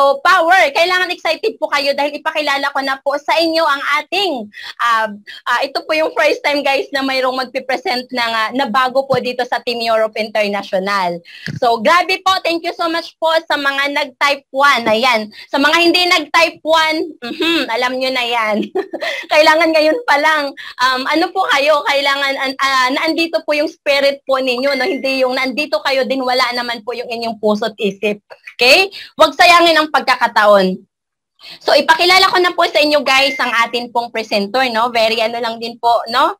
So, power, kailangan excited po kayo dahil ipakilala ko na po sa inyo ang ating, ito po yung first time guys na mayroong magpipresent na bago po dito sa Team Europe International. So, grabe po, thank you so much po sa mga nag-type 1, ayan. Sa mga hindi nag-type 1, alam nyo na yan. Kailangan ngayon pa lang, ano po kayo, kailangan, naandito po yung spirit po ninyo, no? Hindi yung nandito kayo din, wala naman po yung inyong puso't isip. Okay? Huwag sayangin ang pagkakataon. So, ipakilala ko na po sa inyo guys ang atin pong presenter, no? Very ano lang din po, no?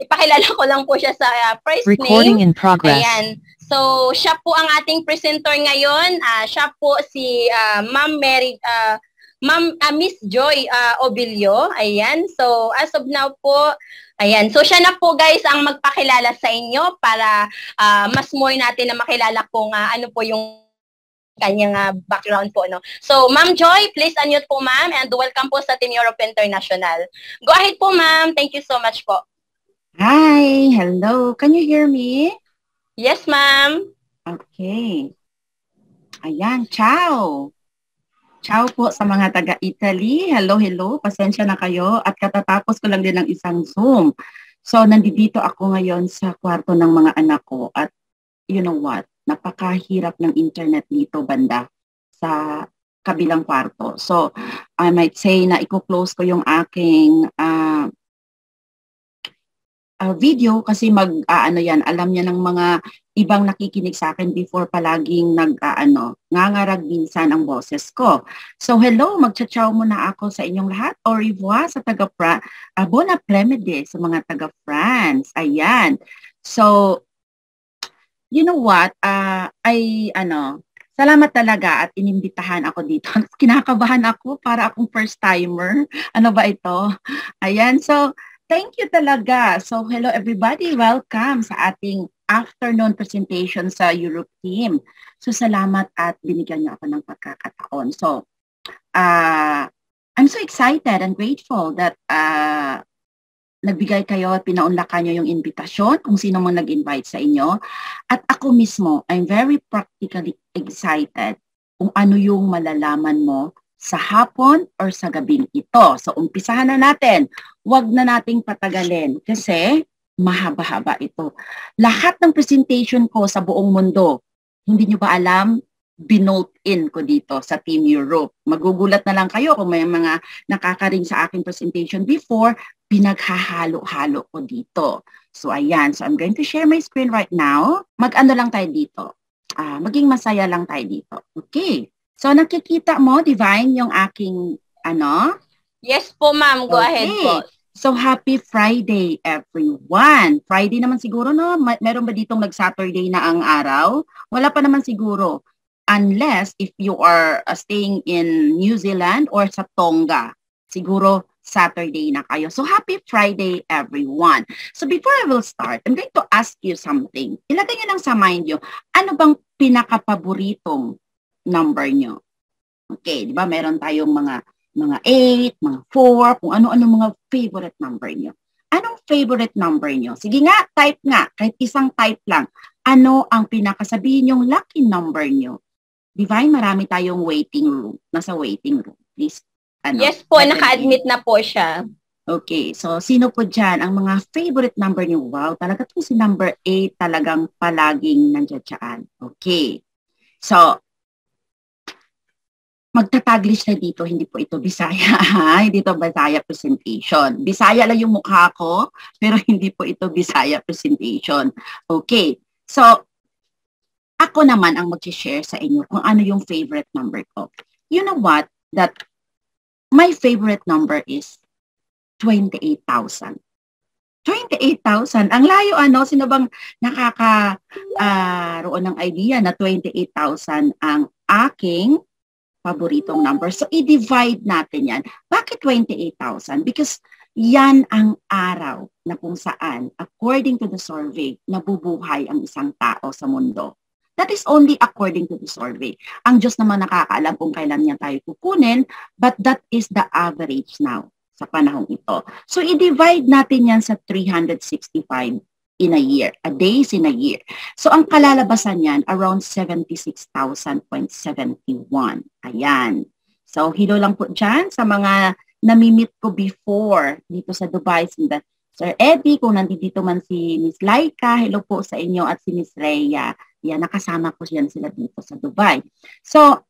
Ipakilala ko lang po siya sa first Recording name. In progress. Ayan. So, siya po ang ating presenter ngayon. Siya po si Miss Joy Obilio. Ayan. So, as of now po, ayan. So, siya na po guys ang magpakilala sa inyo para mas more natin na makilala kung ano po yung kanyang background po, no? So, Ma'am Joy, please unmute po, ma'am, and welcome po sa Team Europe International. Go ahead po, ma'am. Thank you so much po. Hi. Hello. Can you hear me? Yes, ma'am. Okay. Ayan. Ciao. Ciao po sa mga taga-Italy. Hello, hello. Pasensya na kayo. At katatapos ko lang din ng isang Zoom. So, nandito ako ngayon sa kwarto ng mga anak ko. At you know what? Napakahirap ng internet dito banda sa kabilang kwarto. So, I might say na i-close ko yung aking video kasi alam niya ng mga ibang nakikinig sa akin before palaging ngangarag minsan ang boses ko. So hello, magcha-ciao muna ako sa inyong lahat. Au revoir sa bon après-midi sa mga taga-France. Ayan. So, you know what? Salamat talaga at inimbitahan ako dito. Kinakabahan ako para akong first timer. Ano ba ito? Ayan. So, thank you talaga. So, hello everybody. Welcome sa ating afternoon presentation sa Europe team. So, salamat at binigyan niyo ako ng pagkakataon. So, I'm so excited and grateful that nagbigay kayo at pinaunlakan niyo yung invitasyon kung sino mang nag-invite sa inyo. At ako mismo, I'm very practically excited kung ano yung malalaman mo sa hapon or sa gabing ito. So, umpisahan na natin. Huwag na nating patagalin kasi mahaba-haba ito. Lahat ng presentation ko sa buong mundo, hindi nyo ba alam, binote in ko dito sa Team Europe. Magugulat na lang kayo kung may mga nakakaring sa aking presentation before, pinaghahalo-halo ko dito. So, ayan. So, I'm going to share my screen right now. Mag-ano lang tayo dito. Maging masaya lang tayo dito. Okay. So, nakikita mo, Divine, yung aking, Yes po, ma'am. Go ahead po. So, happy Friday, everyone. Friday naman siguro, no? Meron ba ditong nag-Saturday na ang araw? Wala pa naman siguro. Unless if you are staying in New Zealand or sa Tonga. Siguro, Saturday na kayo. So, happy Friday, everyone. So, before I will start, I'm going to ask you something. Ilagay nyo lang sa mind nyo, ano bang pinaka-paboritong number nyo? Okay, di ba? Meron tayong mga 8, mga 4, kung ano-ano mga favorite number nyo. Anong favorite number nyo? Sige nga, type nga. Kahit isang type lang. Ano ang pinakasabihin yung lucky number nyo? Divine, marami tayong waiting room. Nasa waiting room. Please. Yes po, naka-admit na po siya. Okay, so sino po dyan ang mga favorite number nyo? Wow, talaga po si number 8 talagang palaging nandiyan. Okay. So, magta-taglish na dito, hindi po ito Bisaya. Hindi ito Bisaya presentation. Bisaya lang yung mukha ko, pero hindi po ito Bisaya presentation. Okay. So, ako naman ang mag-share sa inyo kung ano yung favorite number ko. You know what? That my favorite number is 28,000. 28,000. Ang layo, Sino bang roon ng idea na 28,000 ang aking paboritong number? So, i-divide natin yan. Bakit 28,000? Because yan ang araw na kung saan, according to the survey, nabubuhay ang isang tao sa mundo. That is only according to the survey. Ang Diyos naman nakakaalam kung kailan niya tayo kukunin, but that is the average now sa panahong ito. So, i-divide natin yan sa 365 in a year, a days in a year. So ang kalalabasan niyan, around 76,000.71. Ayan. So hilo lang po dyan sa mga namimit ko before dito sa Dubai. Sir Eddie, kung nandito man si Miss Laika, hello po sa inyo at si Miss Rhea. Yan, nakasama ko yan sila dito sa Dubai. So,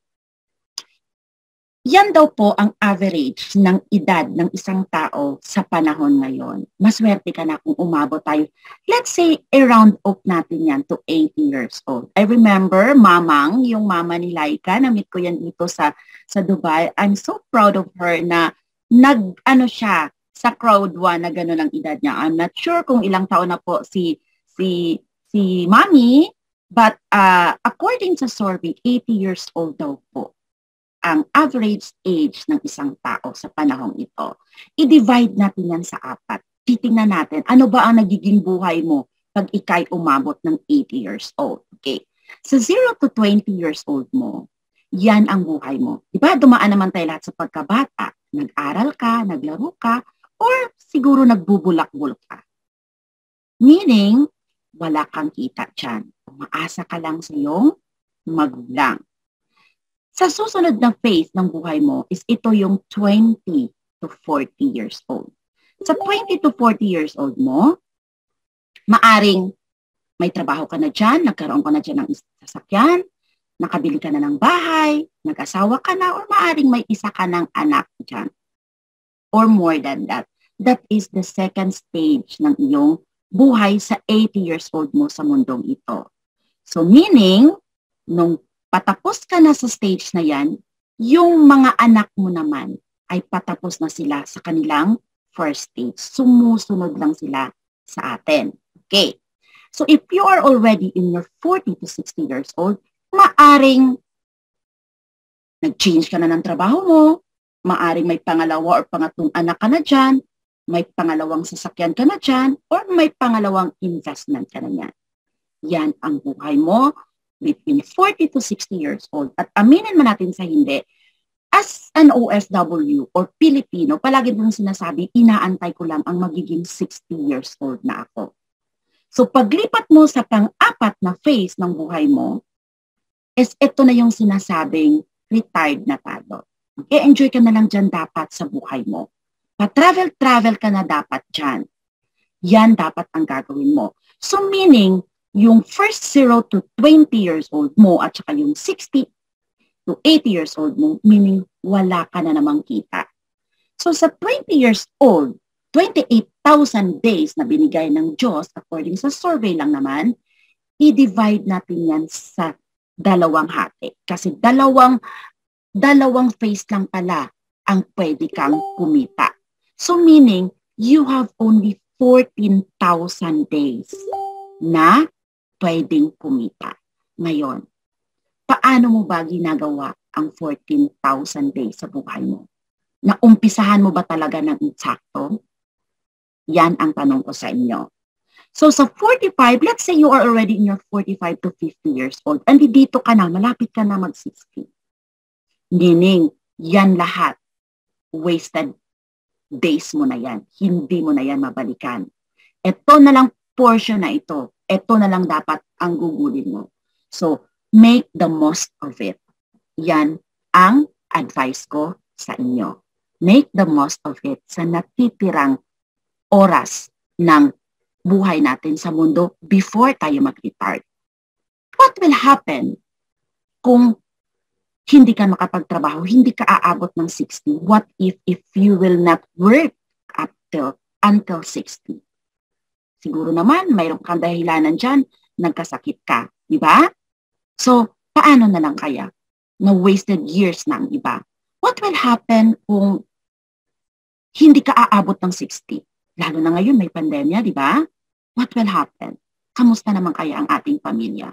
yan daw po ang average ng edad ng isang tao sa panahon ngayon. Maswerte ka na kung umabot tayo. Let's say, i-round up natin yan to 80 years old. I remember, Mamang, yung mama ni Laika, na-meet ko yan dito sa Dubai. I'm so proud of her na siya sa crowd 1 na gano'n ang edad niya. I'm not sure kung ilang taon na po si Mami, but according sa survey, 80 years old daw po ang average age ng isang tao sa panahong ito. I-divide natin yan sa 4. Titingnan natin, ano ba ang nagiging buhay mo pag ikay umabot ng 80 years old? Okay. Sa 0 to 20 years old mo, yan ang buhay mo. Diba, dumaan naman tayo lahat sa pagkabata. Nag-aral ka, naglaro ka, or siguro nagbubulak-bulak ka. Meaning, wala kang kita dyan. Umaasa ka lang sa iyong magulang. Sa susunod na phase ng buhay mo is ito yung 20 to 40 years old. Sa 20 to 40 years old mo, maaring may trabaho ka na dyan, nagkaroon ka na dyan ng sasakyan, nakabili ka na ng bahay, nag-asawa ka na, or maaring may isa ka ng anak dyan. Or more than that. That is the second stage ng iyong buhay sa 80 years old mo sa mundong ito. So meaning, nung patapos ka na sa stage na yan, yung mga anak mo naman ay patapos na sila sa kanilang first stage. Sumusunod lang sila sa atin. Okay. So if you are already in your 40 to 60 years old, maaring nag-change ka na ng trabaho mo, maaring may pangalawa or pangatlong anak ka na dyan, may pangalawang sasakyan ka na dyan, or may pangalawang investment ka na yan. Yan ang buhay mo between 40 to 60 years old. At aminin man natin sa hindi, as an OFW or Pilipino, palagi din sinasabi, inaantay ko lang ang magiging 60 years old na ako. So paglipat mo sa pang-4 na phase ng buhay mo, is ito na yung sinasabing retired na tayo. I-enjoy ka na lang dyan dapat sa buhay mo. Pa-travel-travel ka na dapat dyan. Yan dapat ang gagawin mo. So meaning, yung first 0 to 20 years old mo at saka yung 60 to 80 years old mo, meaning wala ka na namang kita. So sa 20 years old, 28,000 days na binigay ng Diyos, according sa survey lang naman, i-divide natin yan sa 2 hati. Kasi dalawang phase lang pala ang pwede kang kumita. So meaning, you have only 14,000 days na pwedeng kumita. Ngayon, paano mo ba ginagawa ang 14,000 days sa buhay mo? Naumpisahan mo ba talaga ng eksakto? Yan ang tanong ko sa inyo. So sa 45, let's say you are already in your 45 to 50 years old, and dito ka na, malapit ka na mag-60. Meaning, yan lahat, wasted days mo na yan. Hindi mo na yan mabalikan. Ito na lang portion na ito. Ito na lang dapat ang gugulin mo. So, make the most of it. Yan ang advice ko sa inyo. Make the most of it sa natitirang oras ng buhay natin sa mundo before tayo mag-retire. What will happen kung hindi ka makapagtrabaho, hindi ka aabot ng 60? What if you will not work until 60? Siguro naman, mayroon kang dahilanan dyan, nagkasakit ka, di ba? So, paano na lang kaya? Na wasted years na ang iba. What will happen kung hindi ka aabot ng 60? Lalo na ngayon, may pandemya, di ba? What will happen? Kamusta naman kaya ang ating pamilya?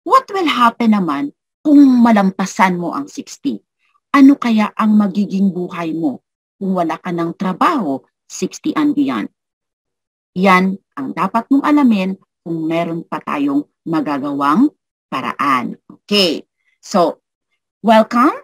What will happen naman kung malampasan mo ang 60? Ano kaya ang magiging buhay mo kung wala ka ng trabaho 60 and beyond? Yan ang dapat mong alamin kung meron pa tayong magagawang paraan. Okay. So, welcome.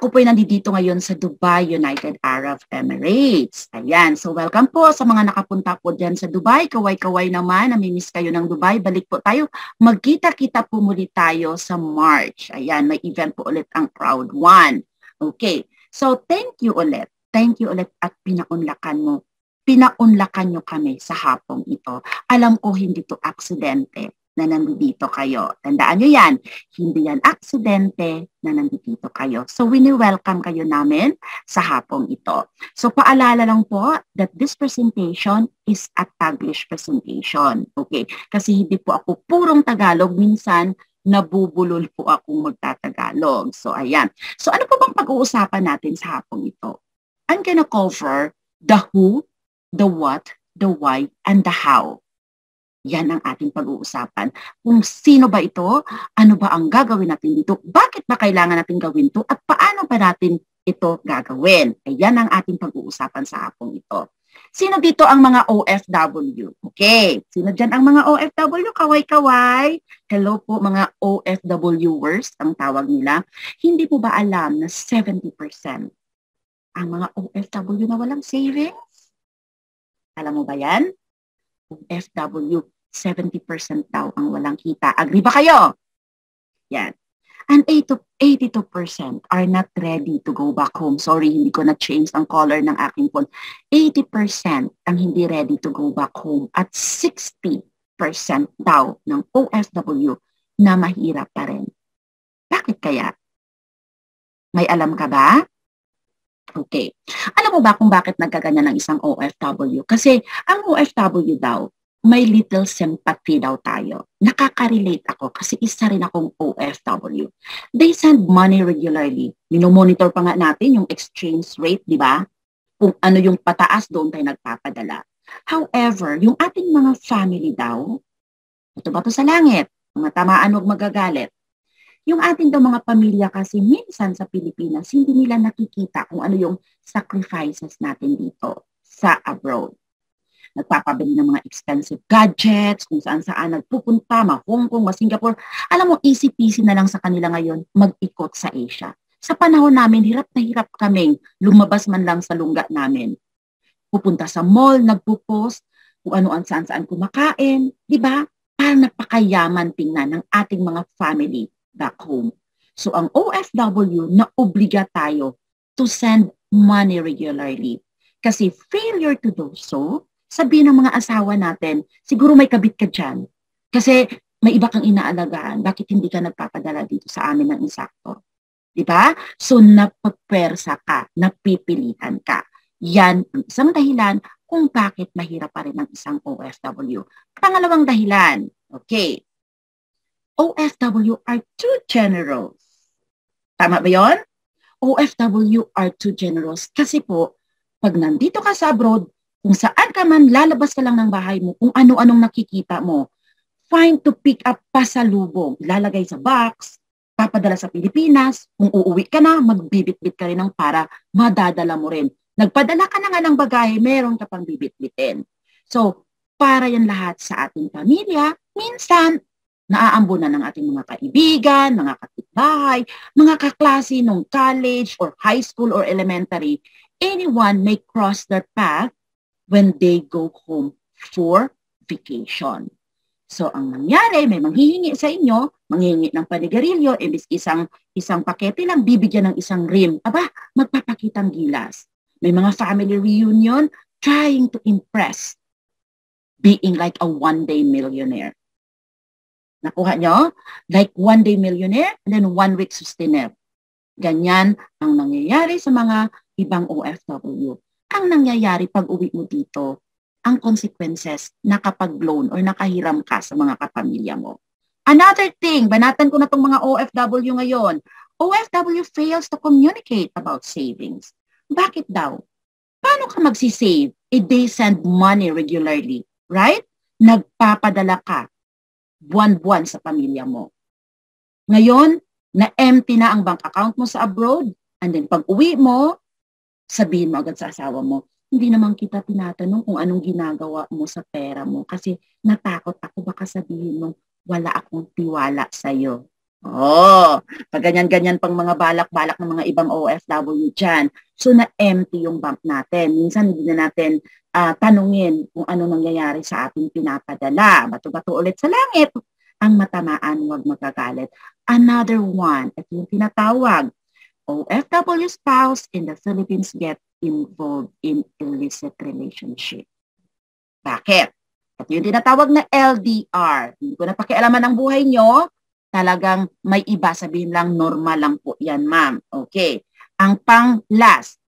Ako po ay nandito ngayon sa Dubai, United Arab Emirates. Ayan, so welcome po sa mga nakapunta po dyan sa Dubai. Kaway-kaway naman, namimiss kayo ng Dubai. Balik po tayo, magkita-kita po muli tayo sa March. Ayan, may event po ulit ang Proud One. Okay, so thank you ulit. Thank you ulit at pinaunlakan mo. Pinaunlakan nyo kami sa hapong ito. Alam ko hindi to aksidente na nandito kayo. Tandaan nyo yan, hindi yan aksidente na nandito kayo. So, wini-welcome kayo namin sa hapong ito. So, paalala lang po that this presentation is a Taglish presentation. Okay? Kasi hindi po ako purong Tagalog. Minsan, nabubulol po akong magtatagalog. So, ayan. So, ano po bang pag-uusapan natin sa hapong ito? I'm gonna cover the who, the what, the why, and the how. Yan ang ating pag-uusapan. Kung sino ba ito, ano ba ang gagawin natin dito, bakit ba kailangan natin gawin ito, at paano ba natin ito gagawin. Ayan ang ating pag-uusapan sa hapong ito. Sino dito ang mga OFW? Okay, sino dyan ang mga OFW? Kaway-kaway. Hello po mga OFWers, ang tawag nila. Hindi po ba alam na 70% ang mga OFW na walang savings? Alam mo ba yan? OFW, 70% daw ang walang kita. Agree ba kayo? Yan. And 82% are not ready to go back home. Sorry, hindi ko na-change ang color ng aking phone. 80% ang hindi ready to go back home. At 60% daw ng OFW na mahirap pa rin. Bakit kaya? May alam ka ba? Okay. Alam mo ba kung bakit nagkaganyan ng isang OFW? Kasi ang OFW daw, may little sympathy daw tayo. Nakaka-relate ako kasi isa rin akong OFW. They send money regularly. Minomonitor pa nga natin yung exchange rate, di ba? Kung ano yung pataas, doon tayo nagpapadala. However, yung ating mga family daw, ito ba ito sa langit? Mga tamaan, huwag magagalit. Yung ating daw mga pamilya kasi minsan sa Pilipinas, hindi nila nakikita kung ano yung sacrifices natin dito sa abroad. Nagpapabili ng mga expensive gadgets, kung saan-saan nagpupunta, Hong Kong, Singapore. Alam mo, easy-peasy na lang sa kanila ngayon mag-ikot sa Asia. Sa panahon namin, hirap na hirap kaming lumabas man lang sa lungga namin. Pupunta sa mall, nagpo-post, kung ano-an saan-saan kumakain. Diba? Parang napakayaman tingnan ng ating mga family back home. So, ang OFW, na-obliga tayo to send money regularly. Kasi failure to do so, sabihin ng mga asawa natin, siguro may kabit ka dyan. Kasi may iba kang inaalagaan. Bakit hindi ka nagpapadala dito sa amin ng insakto? Diba? So, napapersa ka, napipilitan ka. Yan ang isang dahilan kung bakit mahirap pa rin ang isang OFW. Pangalawang dahilan, okay, OFW are too generous. Tama ba yun? OFW are too generous. Kasi po, pag nandito ka sa abroad, kung saan ka man, lalabas ka lang ng bahay mo, kung ano-anong nakikita mo, find to pick up pasalubong. Lalagay sa box, papadala sa Pilipinas, kung uuwi ka na, magbibit-bit ka rin ng para madadala mo rin. Nagpadala ka na nga ng bagahe, meron ka pang bibit-bitin. So, para yan lahat sa ating pamilya, minsan, naaambunan ng ating mga kaibigan, mga kapitbahay, mga kaklase nung college or high school or elementary. Anyone may cross their path when they go home for vacation. So, ang nangyari, may manghihingi sa inyo, manghihingi ng panigarilyo, ibig isang pakete lang, bibigyan ng isang rim. Aba, magpapakitang gilas. May mga family reunion trying to impress, being like a one-day millionaire. Nakuha nyo? Like one-day millionaire and then one-week sustainer. Ganyan ang nangyayari sa mga ibang OFW. Ang nangyayari pag uwi mo dito, ang consequences nakapag-loan or nakahiram ka sa mga kapamilya mo. Another thing, banatan ko na itong mga OFW ngayon. OFW fails to communicate about savings. Bakit daw? Paano ka magsisave? They send money regularly, right? Nagpapadala ka buwan-buwan sa pamilya mo. Ngayon, na-empty na ang bank account mo sa abroad, and then pag uwi mo, sabihin mo agad sa asawa mo, hindi naman kita tinatanong kung anong ginagawa mo sa pera mo kasi natakot ako baka sabihin mo, wala akong tiwala sa'yo. Oh, pag ganyan-ganyan pang mga balak-balak ng mga ibang OFW dyan. So, na-empty yung bank natin. Minsan, hindi na natin tanungin kung ano nangyayari sa ating pinapadala. Bato-bato ulit sa langit. Ang matamaan, huwag magagalit. Another one, at yung tinatawag, OFW spouse in the Philippines get involved in illicit relationship. Bakit? At yung tinatawag na LDR, hindi ko na pakialaman ang buhay nyo, talagang may iba, sabihin lang, normal lang po yan, ma'am. Okay. Ang pang-last,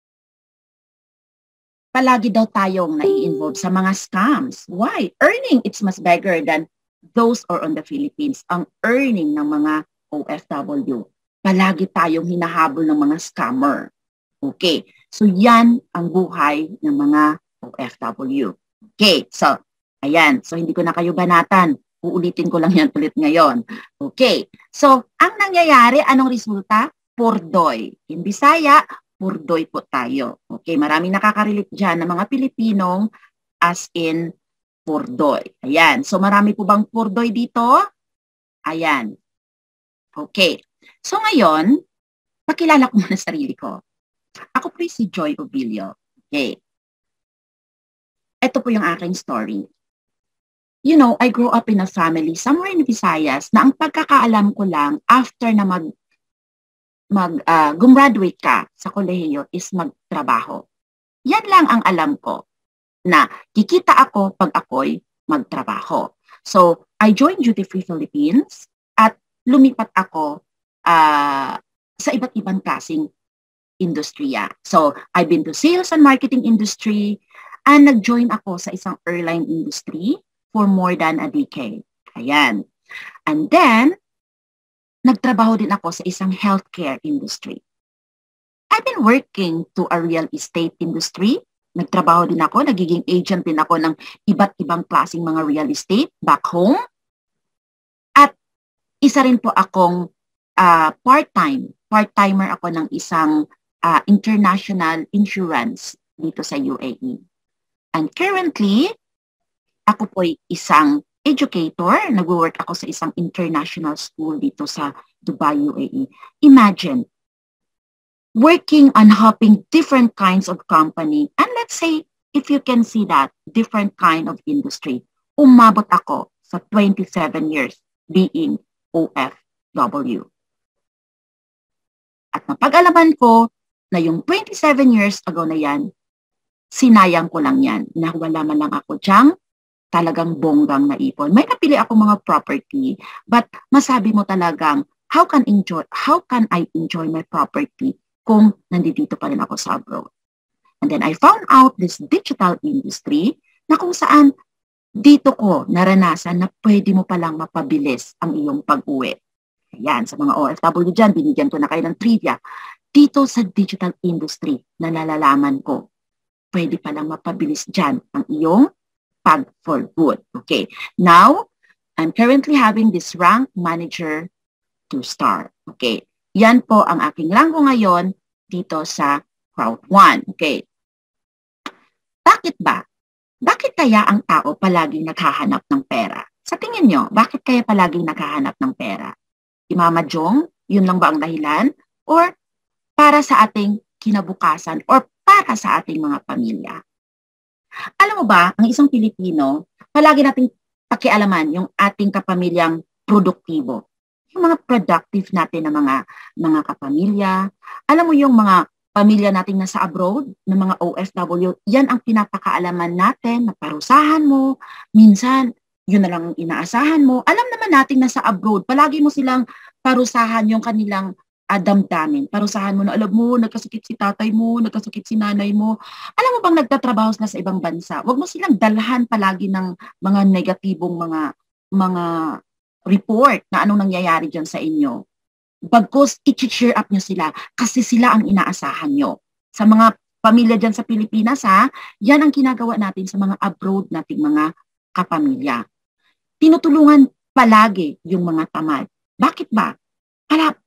palagi daw tayong nai-involve sa mga scams. Why? Earning, it's much bigger than those or on the Philippines. Ang earning ng mga OFW, palagi tayong hinahabol ng mga scammer. Okay. So, yan ang buhay ng mga OFW. Okay. So, ayan. So, hindi ko na kayo banatan. Uulitin ko lang yan ulit ngayon. Okay. So, ang nangyayari, anong resulta? Purdoy. In Bisaya, purdoy po tayo. Okay. Maraming nakaka-relate dyan ng mga Pilipinong as in purdoy. Ayan. So, marami po bang purdoy dito? Ayan. Okay. So, ngayon, pakilala ko muna sarili ko. Ako po si Joy Obilio. Okay. Ito po yung aking story. You know, I grew up in a family somewhere in Visayas na ang pagkakaalam ko lang after na gumraduate ka sa kolehiyo is magtrabaho. Yan lang ang alam ko na kikita ako pag ako'y magtrabaho. So, I joined Duty Free Philippines at lumipat ako sa iba't ibang klaseng industriya. So, I've been to sales and marketing industry and nag-join ako sa isang airline industry for more than a decade. Ayan. And then, nagtrabaho din ako sa isang healthcare industry. I've been working to a real estate industry. Nagtrabaho din ako, nagiging agent din ako ng iba't ibang klaseng mga real estate back home. At isa rin po akong part-timer ako ng isang international insurance dito sa UAE. And currently, ako po'y isang educator. Nag-work ako sa isang international school dito sa Dubai, UAE. Imagine, working on helping different kinds of company. And let's say, if you can see that, different kind of industry. Umabot ako sa 27 years being OFW. At napag-alaman ko na yung 27 years ago na yan, sinayang ko lang yan. Nawala man lang ako diyang talagang bonggang naipon. May napili ako mga property, but masabi mo talagang, how can I enjoy my property kung nandito pa rin ako sa abroad? And then I found out this digital industry na kung saan dito ko naranasan na pwede mo palang mapabilis ang iyong pag-uwi. Ayan, sa mga OFW dyan, binigyan ko na kayo ng trivia. Dito sa digital industry na nalalaman ko, pwede palang mapabilis dyan ang iyong pag for good. Okay. Now, I'm currently having this rank manager 2-star. Okay. Yan po ang aking ranggo ngayon dito sa Crowd 1. Okay. Bakit ba? Bakit kaya ang tao palaging naghahanap ng pera? Sa tingin nyo, bakit kaya palaging naghahanap ng pera? Imamadyong? Yun lang ba ang dahilan? Or para sa ating kinabukasan? Or para sa ating mga pamilya? Alam mo ba, ang isang Pilipino, palagi nating pakialaman yung ating kapamilyang produktibo. Yung mga productive natin na mga kapamilya. Alam mo yung mga pamilya nating nasa abroad, ng mga OFW, yan ang pinapakaalaman natin na parusahan mo. Minsan, yun na lang ang inaasahan mo. Alam naman natin nasa abroad, palagi mo silang parusahan yung kanilang damdamin. Parusahan mo na, alam mo, nagkasakit si tatay mo, nagkasakit si nanay mo. Alam mo bang nagtatrabaho sila sa ibang bansa? Huwag mo silang dalhan palagi ng mga negatibong mga report na anong nangyayari dyan sa inyo. Bagkus, i-cheer up nyo sila kasi sila ang inaasahan nyo. Sa mga pamilya dyan sa Pilipinas, yan ang ginagawa natin sa mga abroad nating mga kapamilya. Tinutulungan palagi yung mga tamad. Bakit ba?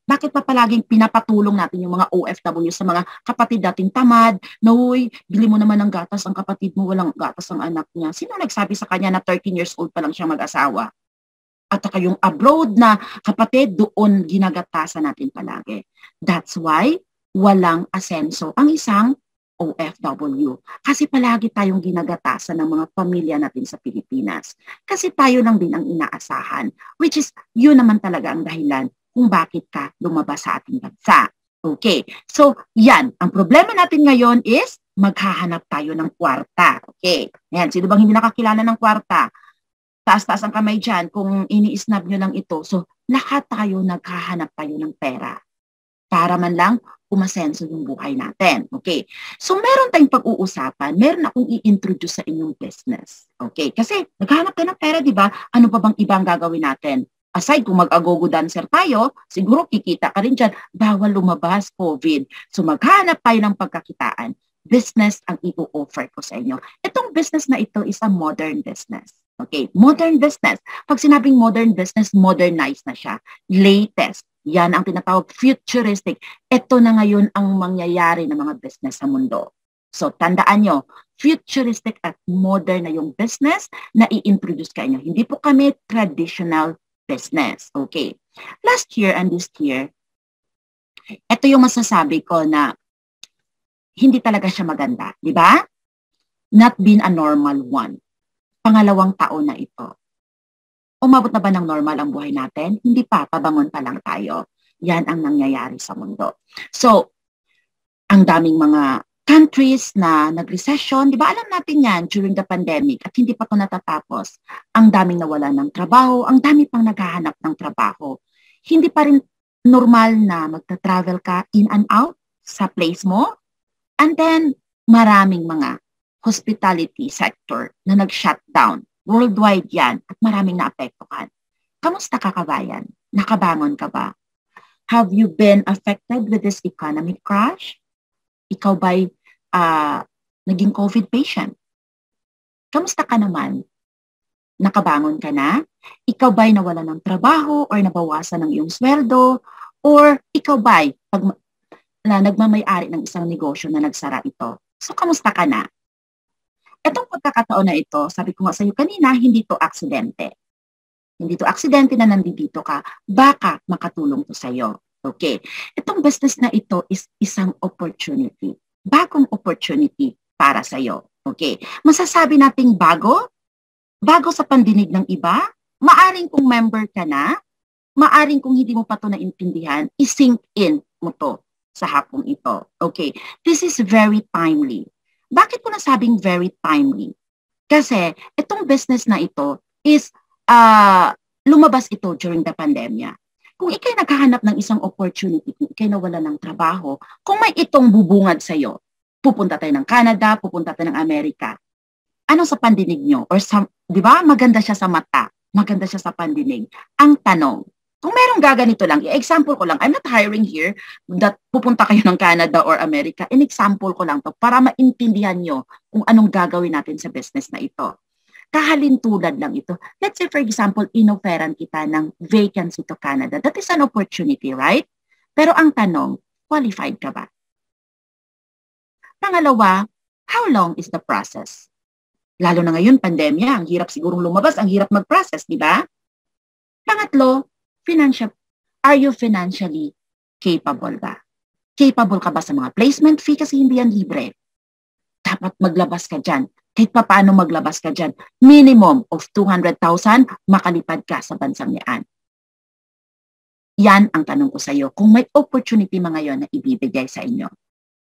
Bakit pa palaging pinapatulong natin yung mga OFW sa mga kapatid nating tamad? Na, uy, bili mo naman ng gatas ang kapatid mo, walang gatas ang anak niya. Sino nagsabi sa kanya na 13 years old pa lang siya mag-asawa? at saka yung abroad na kapatid, doon ginagatasan natin palagi. That's why walang asenso ang isang OFW. Kasi palagi tayong ginagatasan ng mga pamilya natin sa Pilipinas. Kasi tayo lang din ang inaasahan, which is yun naman talaga ang dahilan kung bakit ka lumabas sa ating bansa. Okay, so yan, ang problema natin ngayon is maghahanap tayo ng kwarta. Okay, yan, sino bang hindi nakakilala ng kwarta? Taas-taas ang kamay dyan kung ini-snap nyo lang ito. So lahat tayo naghahanap tayo ng pera para man lang umasenso yung buhay natin. Okay. So, meron tayong pag-uusapan. Meron akong i-introduce sa inyong business. Okay. Kasi, naghahanap tayo ng pera, di ba? Ano pa bang ibang gagawin natin? Aside kung mag-agogo dancer tayo, siguro kikita ka rin dyan. Bawal lumabas, COVID. So, maghanap tayo ng pagkakitaan. Business ang i-offer ko sa inyo. Itong business na ito is a modern business. Okay. Modern business. Pag sinabing modern business, modernized na siya. Latest. Yan ang tinatawag futuristic. Ito na ngayon ang mangyayari ng mga business sa mundo. So, tandaan nyo, futuristic at modern na yung business na i-introduce ka inyo. Hindi po kami traditional business. Okay. Last year and this year, ito yung masasabi ko na hindi talaga siya maganda. Di ba? Not been a normal one. Pangalawang taon na ito. Umabot na ba ng normal ang buhay natin? Hindi pa, pabangon pa lang tayo. Yan ang nangyayari sa mundo. So, ang daming mga countries na nag-recession, di ba alam natin yan during the pandemic at hindi pa ito natatapos. Ang daming nawalan ng trabaho, ang dami pang naghahanap ng trabaho. Hindi pa rin normal na magta-travel ka in and out sa place mo. And then, maraming mga hospitality sector na nag-shutdown. Worldwide yan at maraming naapektuhan. Kamusta ka, kabayan? Nakabangon ka ba? Have you been affected with this economic crash? Ikaw ba'y naging COVID patient? Kamusta ka naman? Nakabangon ka na? Ikaw ba'y nawalan ng trabaho or nabawasan ng iyong sweldo? Or ikaw ba'y nagmamay-ari ng isang negosyo na nagsara ito? So, kamusta ka na? Itong pagkakataon na ito, sabi ko nga sa iyo kanina, hindi to aksidente. Hindi to aksidente na nandito ka, baka makatulong to sa iyo. Okay. Itong business na ito is isang opportunity. Bagong opportunity para sa iyo. Okay. Masasabi nating bago? Bago sa pandinig ng iba? Maaring kung member ka na, maaring kung hindi mo pa to naintindihan, i-sink in mo to sa hapong ito. Okay. This is very timely. Bakit ko nasabing very timely? Kasi itong business na ito is lumabas ito during the pandemya. Kung ikay naghahanap ng isang opportunity, kung ikay nawala ng trabaho, kung may itong bubungad sa iyo, pupunta tayo ng Canada, pupunta tayo ng Amerika. Ano sa pandinig nyo? Or di ba? Maganda siya sa mata. Maganda siya sa pandinig. Ang tanong, kung merong gaganito lang, example ko lang, I'm not hiring here that pupunta kayo ng Canada or America. In example ko lang to para maintindihan nyo kung anong gagawin natin sa business na ito. Kahalintulad lang ito. Let's say for example, inoferan kita ng vacancy to Canada. That is an opportunity, right? Pero ang tanong, qualified ka ba? Pangalawa, how long is the process? Lalo na ngayon, pandemya, ang hirap sigurong lumabas, ang hirap mag-process, di ba? Pangatlo, are you financially capable ba? Capable ka ba sa mga placement fee? Kasi hindi yan libre. Dapat maglabas ka dyan. Kahit pa paano maglabas ka dyan. Minimum of 200,000, makalipad ka sa bansang yan. Yan ang tanong ko sa iyo. Kung may opportunity mga yon na ibibigay sa inyo.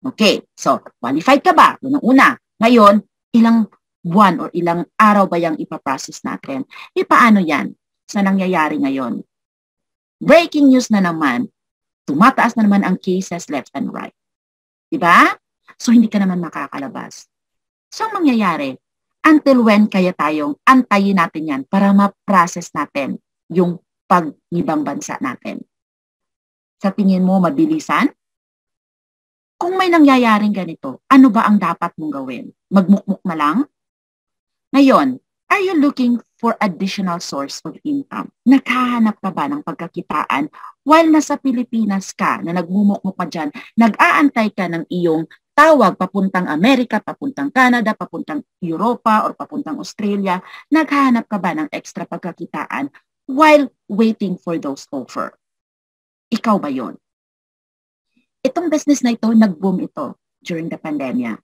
Okay, so qualified ka ba? Unang-una. Ngayon, ilang buwan or ilang araw ba yung ipaprocess natin? Paano yan? Sa nangyayari ngayon? Breaking news na naman, tumataas na naman ang cases left and right. Diba? So, hindi ka naman makakalabas. So, ang mangyayari, until when kaya tayong antayin natin yan para ma-process natin yung pag-ibang bansa natin? Sa tingin mo, mabilisan? Kung may nangyayaring ganito, ano ba ang dapat mong gawin? Magmukmuk na lang? Ngayon, are you looking for additional source of income? Naghahanap ka ba ng pagkakitaan while nasa Pilipinas ka, na nagmumukmuk ka dyan, nag-aantay ka ng iyong tawag papuntang Amerika, papuntang Canada, papuntang Europa, or papuntang Australia, naghahanap ka ba ng extra pagkakitaan while waiting for those offer. Ikaw ba yun? Itong business na ito, nag-boom ito during the pandemya.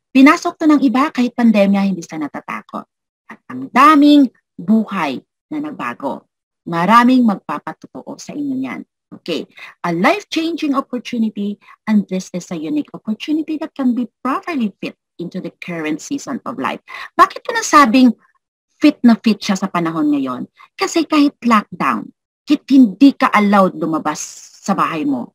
Pinasok to ng iba kahit pandemya, hindi sila natatakot. At ang daming buhay na nagbago. Maraming magpapatotoo sa inyo yan. Okay, a life-changing opportunity, and this is a unique opportunity that can be properly fit into the current season of life. Bakit ko nasabing fit na fit siya sa panahon ngayon? Kasi kahit lockdown, kahit hindi ka allowed lumabas sa bahay mo,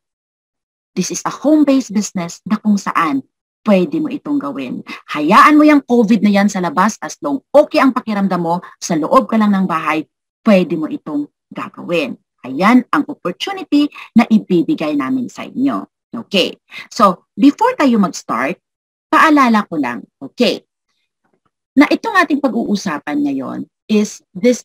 this is a home-based business na kung saan pwede mo itong gawin. Hayaan mo yung COVID na yan sa labas, as long okay ang pakiramdam mo, sa loob ka lang ng bahay, pwede mo itong gagawin. Ayan ang opportunity na ibibigay namin sa inyo. Okay. So, before tayo mag-start, paalala ko lang, okay, na itong ating pag-uusapan ngayon is this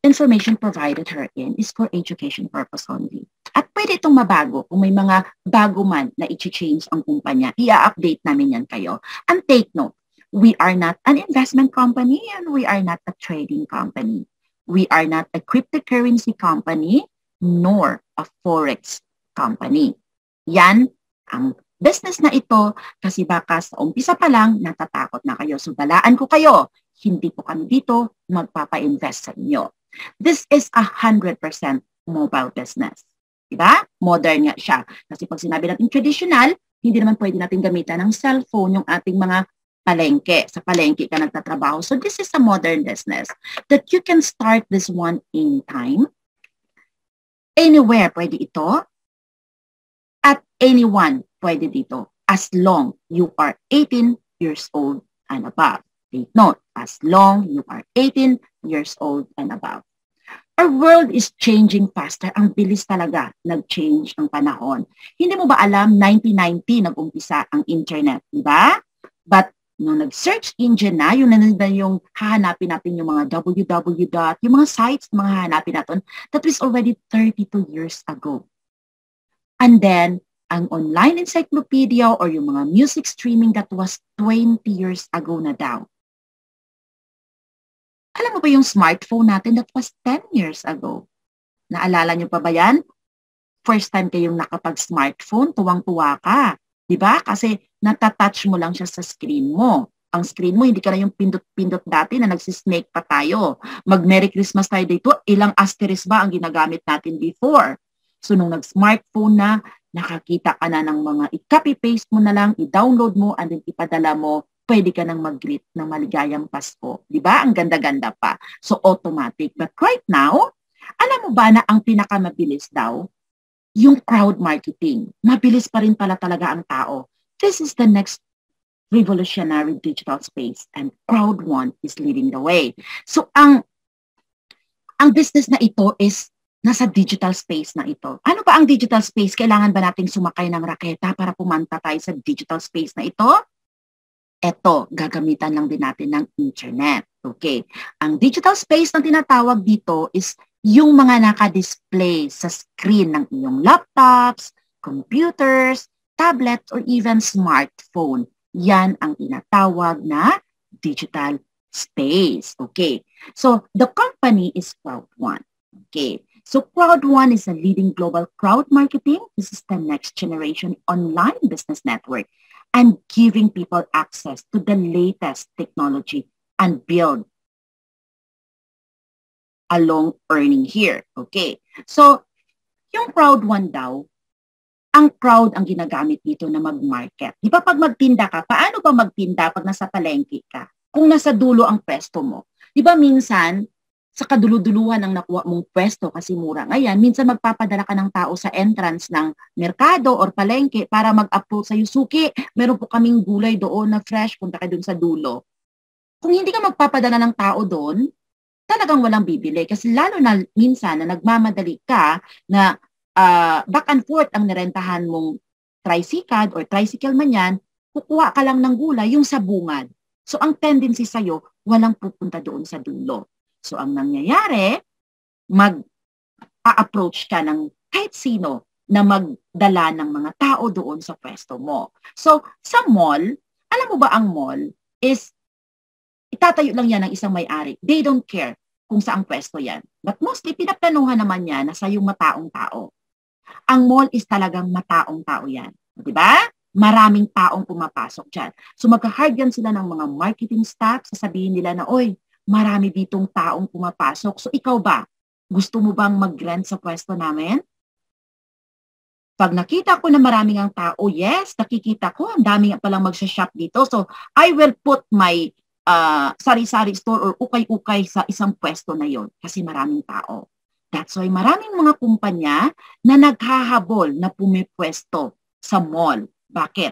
information provided herein is for education purpose only. At pwede itong mabago kung may mga bago man na i-change ang kumpanya. I-update namin yan kayo. And take note, we are not an investment company and we are not a trading company. We are not a cryptocurrency company nor a forex company. Yan ang business na ito kasi baka sa umpisa pa lang natatakot na kayo. So balaan ko kayo, hindi po kami dito magpapa-invest sa inyo. This is 100% mobile business. Diba? Modern nga siya. Kasi pag sinabi natin traditional, hindi naman pwede natin gamitan ng cellphone yung ating mga palengke. Sa palengke ka nagtatrabaho. So this is a modern business that you can start this one anytime. Anywhere pwede ito. At anyone pwede dito. As long you are 18 years old and above. Take note, as long you are 18 years old and above. Our world is changing faster. Ang bilis talaga nag-change ang panahon. Hindi mo ba alam, 1990 nag-umpisa ang internet, di ba? But nung nag-search engine na, yung hahanapin natin yung mga www. Yung mga sites, mga hahanapin natin, that was already 32 years ago. And then, ang online encyclopedia or yung mga music streaming, that was 20 years ago na daw. Alam mo ba yung smartphone natin, that was 10 years ago? Naalala nyo pa ba yan? First time kayong nakapag-smartphone, tuwang-tuwa ka. Diba? Kasi natatouch mo lang siya sa screen mo. Ang screen mo, hindi ka na yung pindot-pindot dati na nagsisnake pa tayo. Mag-Merry Christmas tayo dito, ilang asterisk ba ang ginagamit natin before? So nung nag-smartphone na, nakakita ka na ng mga i-copy-paste mo na lang, i-download mo, and then ipadala mo, pwede ka nang mag-greet ng maligayang Pasko. Di ba? Ang ganda-ganda pa. So, automatic. But right now, alam mo ba na ang pinakamabilis daw, yung crowd marketing. Mabilis pa rin pala talaga ang tao. This is the next revolutionary digital space and Crowd One is leading the way. So, ang business na ito is nasa digital space na ito. Ano ba ang digital space? Kailangan ba nating sumakay ng raketa para pumanta tayo sa digital space na ito? Eto, gagamitan lang din natin ng internet. Okay. Ang digital space na tinatawag dito is yung mga naka-display sa screen ng iyong laptops, computers, tablets, or even smartphone. Yan ang tinatawag na digital space. Okay. So, the company is Crowd One. Okay. So, Crowd One is a leading global crowd marketing. This is the next generation online business network and giving people access to the latest technology and build a long earning here. Okay. So, yung Crowd One daw, ang crowd ang ginagamit dito na mag-market. Di ba pag magtinda ka, paano ba magtinda pag nasa palengke ka? Kung nasa dulo ang pwesto mo. Di ba minsan, sa kaduluduluhan ang nakuha mong pwesto kasi mura. Ngayon, minsan magpapadala ka ng tao sa entrance ng merkado or palengke para mag-approach sa Suki. Meron po kaming gulay doon na fresh, punta ka doon sa dulo. Kung hindi ka magpapadala ng tao doon, talagang walang bibili. Kasi lalo na minsan na nagmamadali ka na back and forth ang nirentahan mong tricycle or tricycle man yan, kukuha ka lang ng gulay yung sa bungad. So ang tendency sa'yo, walang pupunta doon sa dulo. So, ang nangyayari, mag-a-approach ka ng kahit sino na magdala ng mga tao doon sa pwesto mo. So, sa mall, alam mo ba ang mall is, itatayo lang yan ng isang may-ari. They don't care kung saang pwesto yan. But mostly, pinaplanuhan naman yan na sa yung mataong-tao. Ang mall is talagang mataong-tao yan. Di ba? Maraming taong pumapasok dyan. So magka-hard yan sila ng mga marketing staff, sasabihin nila na, oy, marami ditong taong pumapasok. So ikaw ba? Gusto mo bang mag-rent sa pwesto namin? Pag nakita ko na maraming ang tao, yes, nakikita ko, ang dami nga palang magsha-shop dito. So I will put my sari-sari store or ukay-ukay sa isang pwesto na yon kasi maraming tao. That's why maraming mga kumpanya na naghahabol na pumipwesto sa mall. Bakit?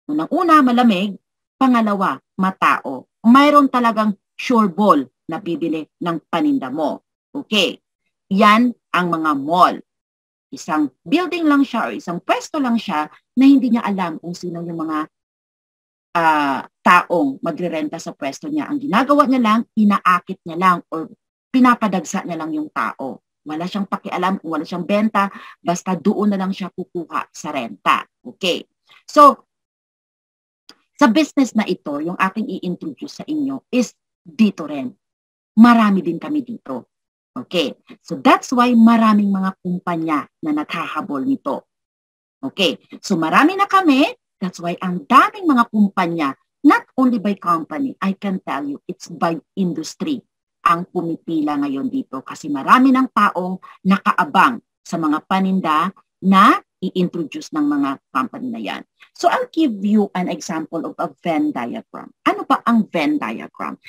Unang-una, malamig. Pangalawa, matao. Mayroon talagang sure ball na bibili ng paninda mo. Okay. Yan ang mga mall. Isang building lang siya o isang pwesto lang siya na hindi niya alam kung sino yung mga taong magrerenta sa pwesto niya. Ang ginagawa niya lang, inaakit niya lang or pinapadagsa niya lang yung tao. Wala siyang pakialam, wala siyang benta, basta doon na lang siya kukuha sa renta. Okay. So, sa business na ito, yung aking i-introduce sa inyo is dito rin. Marami din kami dito. Okay. So, that's why maraming mga kumpanya na naghahabol nito. Okay. So, marami na kami. That's why ang daming mga kumpanya, not only by company, I can tell you, it's by industry ang pumipila ngayon dito kasi marami ng taong nakaabang sa mga paninda na i-introduce ng mga company na yan. So I'll give you an example of a Venn diagram. Ano ba ang Venn diagram?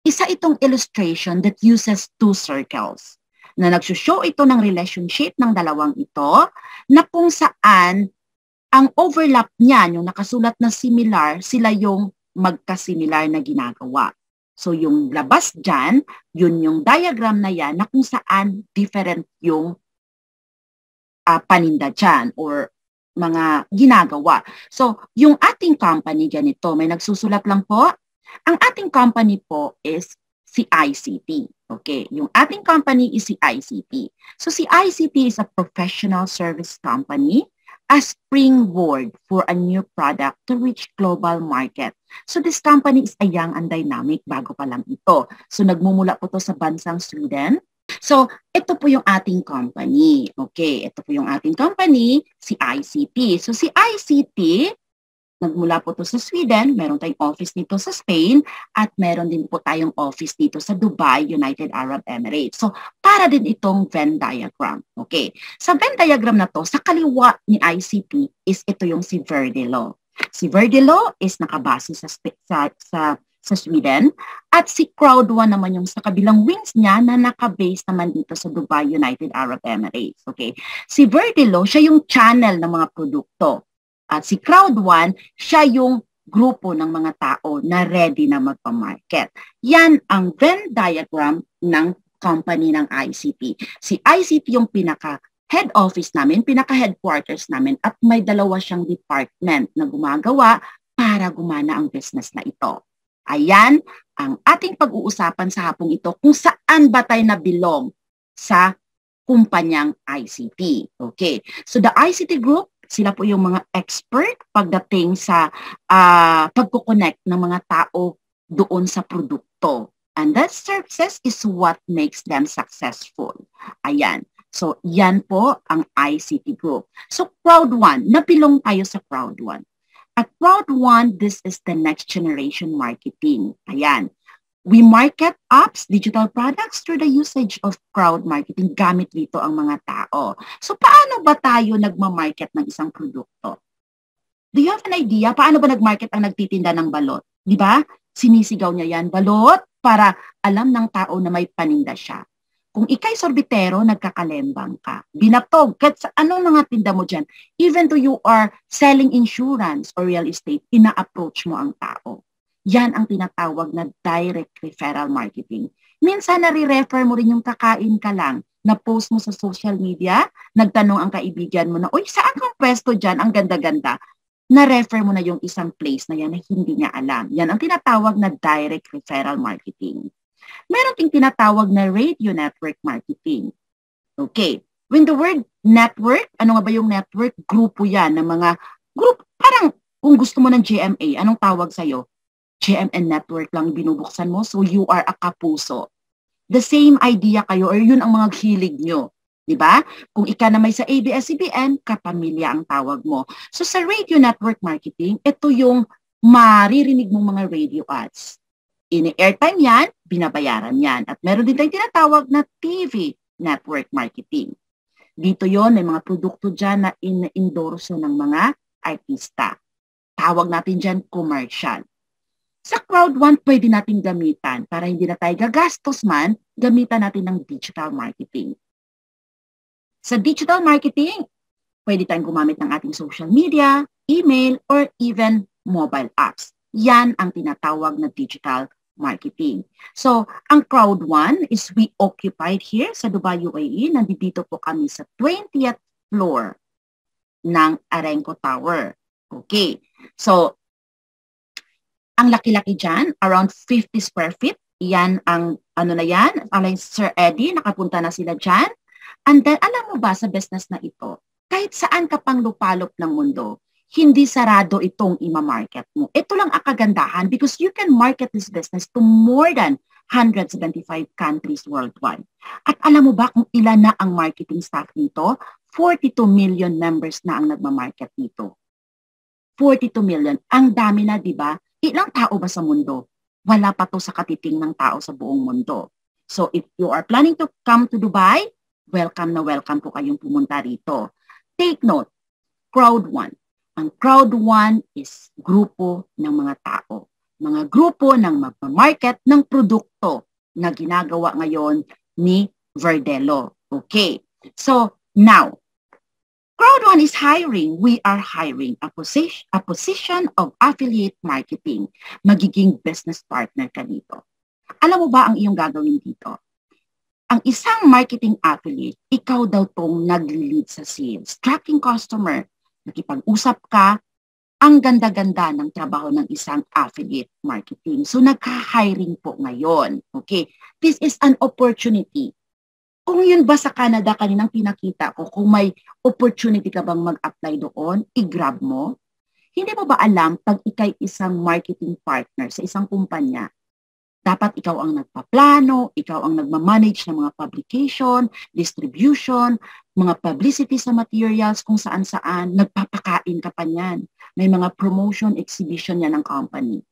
Isa itong illustration that uses two circles na nagsushow ito ng relationship ng dalawang ito na kung saan ang overlap niyan, yung nakasulat na similar, sila yung magkasimilar na ginagawa. So yung labas dyan, yun yung diagram na yan na kung saan different yung paninda dyan or mga ginagawa. So yung ating company ganito, may nagsusulat lang po. Ang ating company po is si ICT. Okay, yung ating company is si ICT. So si ICT is a professional service company, a springboard for a new product to reach global market. So this company is a young and dynamic, bago pa lang ito. So nagmumula po to sa bansang Sweden. So ito po yung ating company. Okay, ito po yung ating company, si ICT. So si ICT, nagmula po to sa Sweden, meron tayong office dito sa Spain, at meron din po tayong office dito sa Dubai, United Arab Emirates. So, para din itong Venn diagram. Okay. Sa Venn diagram na to, sa kaliwa ni ICT is ito yung si Verdilo. Si Verdilo is nakabase sa Sweden, at si Crowd1 naman yung sa kabilang wings niya na nakabase naman dito sa Dubai, United Arab Emirates. Okay. Si Verdilo, siya yung channel ng mga produkto. At si Crowd1, siya yung grupo ng mga tao na ready na magpa-market. Yan ang Venn diagram ng company ng ICT. Si ICT yung pinaka-head office namin, pinaka-headquarters namin, at may dalawa siyang department na gumagawa para gumana ang business na ito. Ayan ang ating pag-uusapan sa hapong ito kung saan ba tayo nabilong sa kumpanyang ICT. Okay. So the ICT group, sila po yung mga expert pagdating sa pagkoconnect ng mga tao doon sa produkto. And that services is what makes them successful. Ayan. So, yan po ang ICT group. So, Crowd1, napilong tayo sa Crowd1. At Crowd1, this is the next generation marketing. Ayan. We market apps, digital products through the usage of crowd marketing. Gamit dito ang mga tao. So, paano ba tayo nagmamarket ng isang produkto? Do you have an idea? Paano ba nagmarket ang nagtitinda ng balot? Di ba? Sinisigaw niya yan, balot, para alam ng tao na may paninda siya. Kung ikay sorbitero, nagkakalembang ka. Binatog, kahit sa anong mga tinda mo dyan, even though you are selling insurance or real estate, ina-approach mo ang tao. Yan ang tinatawag na direct referral marketing. Minsan nare-refer mo rin yung kakain ka lang, na post mo sa social media, nagtanong ang kaibigan mo na, uy, saan kang pwesto dyan? Ang ganda-ganda. Na-refer mo na yung isang place na yan na hindi niya alam. Yan ang tinatawag na direct referral marketing. Meron ting tinatawag na radio network marketing. Okay. When the word network, ano nga ba yung network? Grupo yan ng mga group. Parang kung gusto mo ng GMA, anong tawag sa'yo? GMN network lang binubuksan mo, so you are a kapuso. the same idea kayo or yun ang mga hilig nyo. Diba? Kung ika na may sa ABS-CBN, kapamilya ang tawag mo. So sa radio network marketing, ito yung maririnig mong mga radio ads. Ini-airtime yan, binabayaran yan. At meron din tayong tinatawag na TV network marketing. Dito yon may mga produkto dyan na in-endorso ng mga artista. Tawag natin dyan commercial. Sa Crowd 1, pwede natin gamitan para hindi na tayo gagastos man, gamitan natin ng digital marketing. Sa digital marketing, pwede tayong gumamit ng ating social media, email, or even mobile apps. Yan ang tinatawag na digital marketing. So, ang Crowd 1 is we occupied here sa Dubai, UAE. Nandito po kami sa 20th floor ng Arenco Tower. Okay. So, ang laki-laki dyan, around 50 square feet. Yan ang, ano na yan, alay Sir Eddie, nakapunta na sila dyan. And then, alam mo ba sa business na ito, kahit saan ka pang lupalop ng mundo, hindi sarado itong ima-market mo. Ito lang ang kagandahan because you can market this business to more than 175 countries worldwide. At alam mo ba kung ilan na ang marketing staff nito? 42 million members na ang nagma-market nito. 42 million. Ang dami na, di ba? Ilang tao ba sa mundo? Wala pa to sa katiting ng tao sa buong mundo. So if you are planning to come to Dubai, welcome na welcome po kayong pumunta rito. Take note, Crowd 1. Ang Crowd 1 is grupo ng mga tao. Mga grupo ng magmamarket ng produkto na ginagawa ngayon ni Verdello. Okay. So, now, Crowd 1 is hiring. We are hiring a position of affiliate marketing. Magiging business partner ka dito. Alam mo ba ang iyong gagawin dito? Ang isang marketing affiliate, ikaw daw tong nag-lead sa sales. Tracking customer, nakipag-usap ka, ang ganda-ganda ng trabaho ng isang affiliate marketing. So, nagka-hiring po ngayon. Okay? This is an opportunity. Kung yun ba sa Canada, kaninang pinakita ko, kung may opportunity ka bang mag-apply doon, i-grab mo. Hindi mo ba alam, pag ikay isang marketing partner sa isang kumpanya, dapat ikaw ang nagpaplano, ikaw ang nagmamanage ng mga publication, distribution, mga publicity sa materials, kung saan-saan, nagpapakain ka pa niyan. May mga promotion, exhibition yan ng company.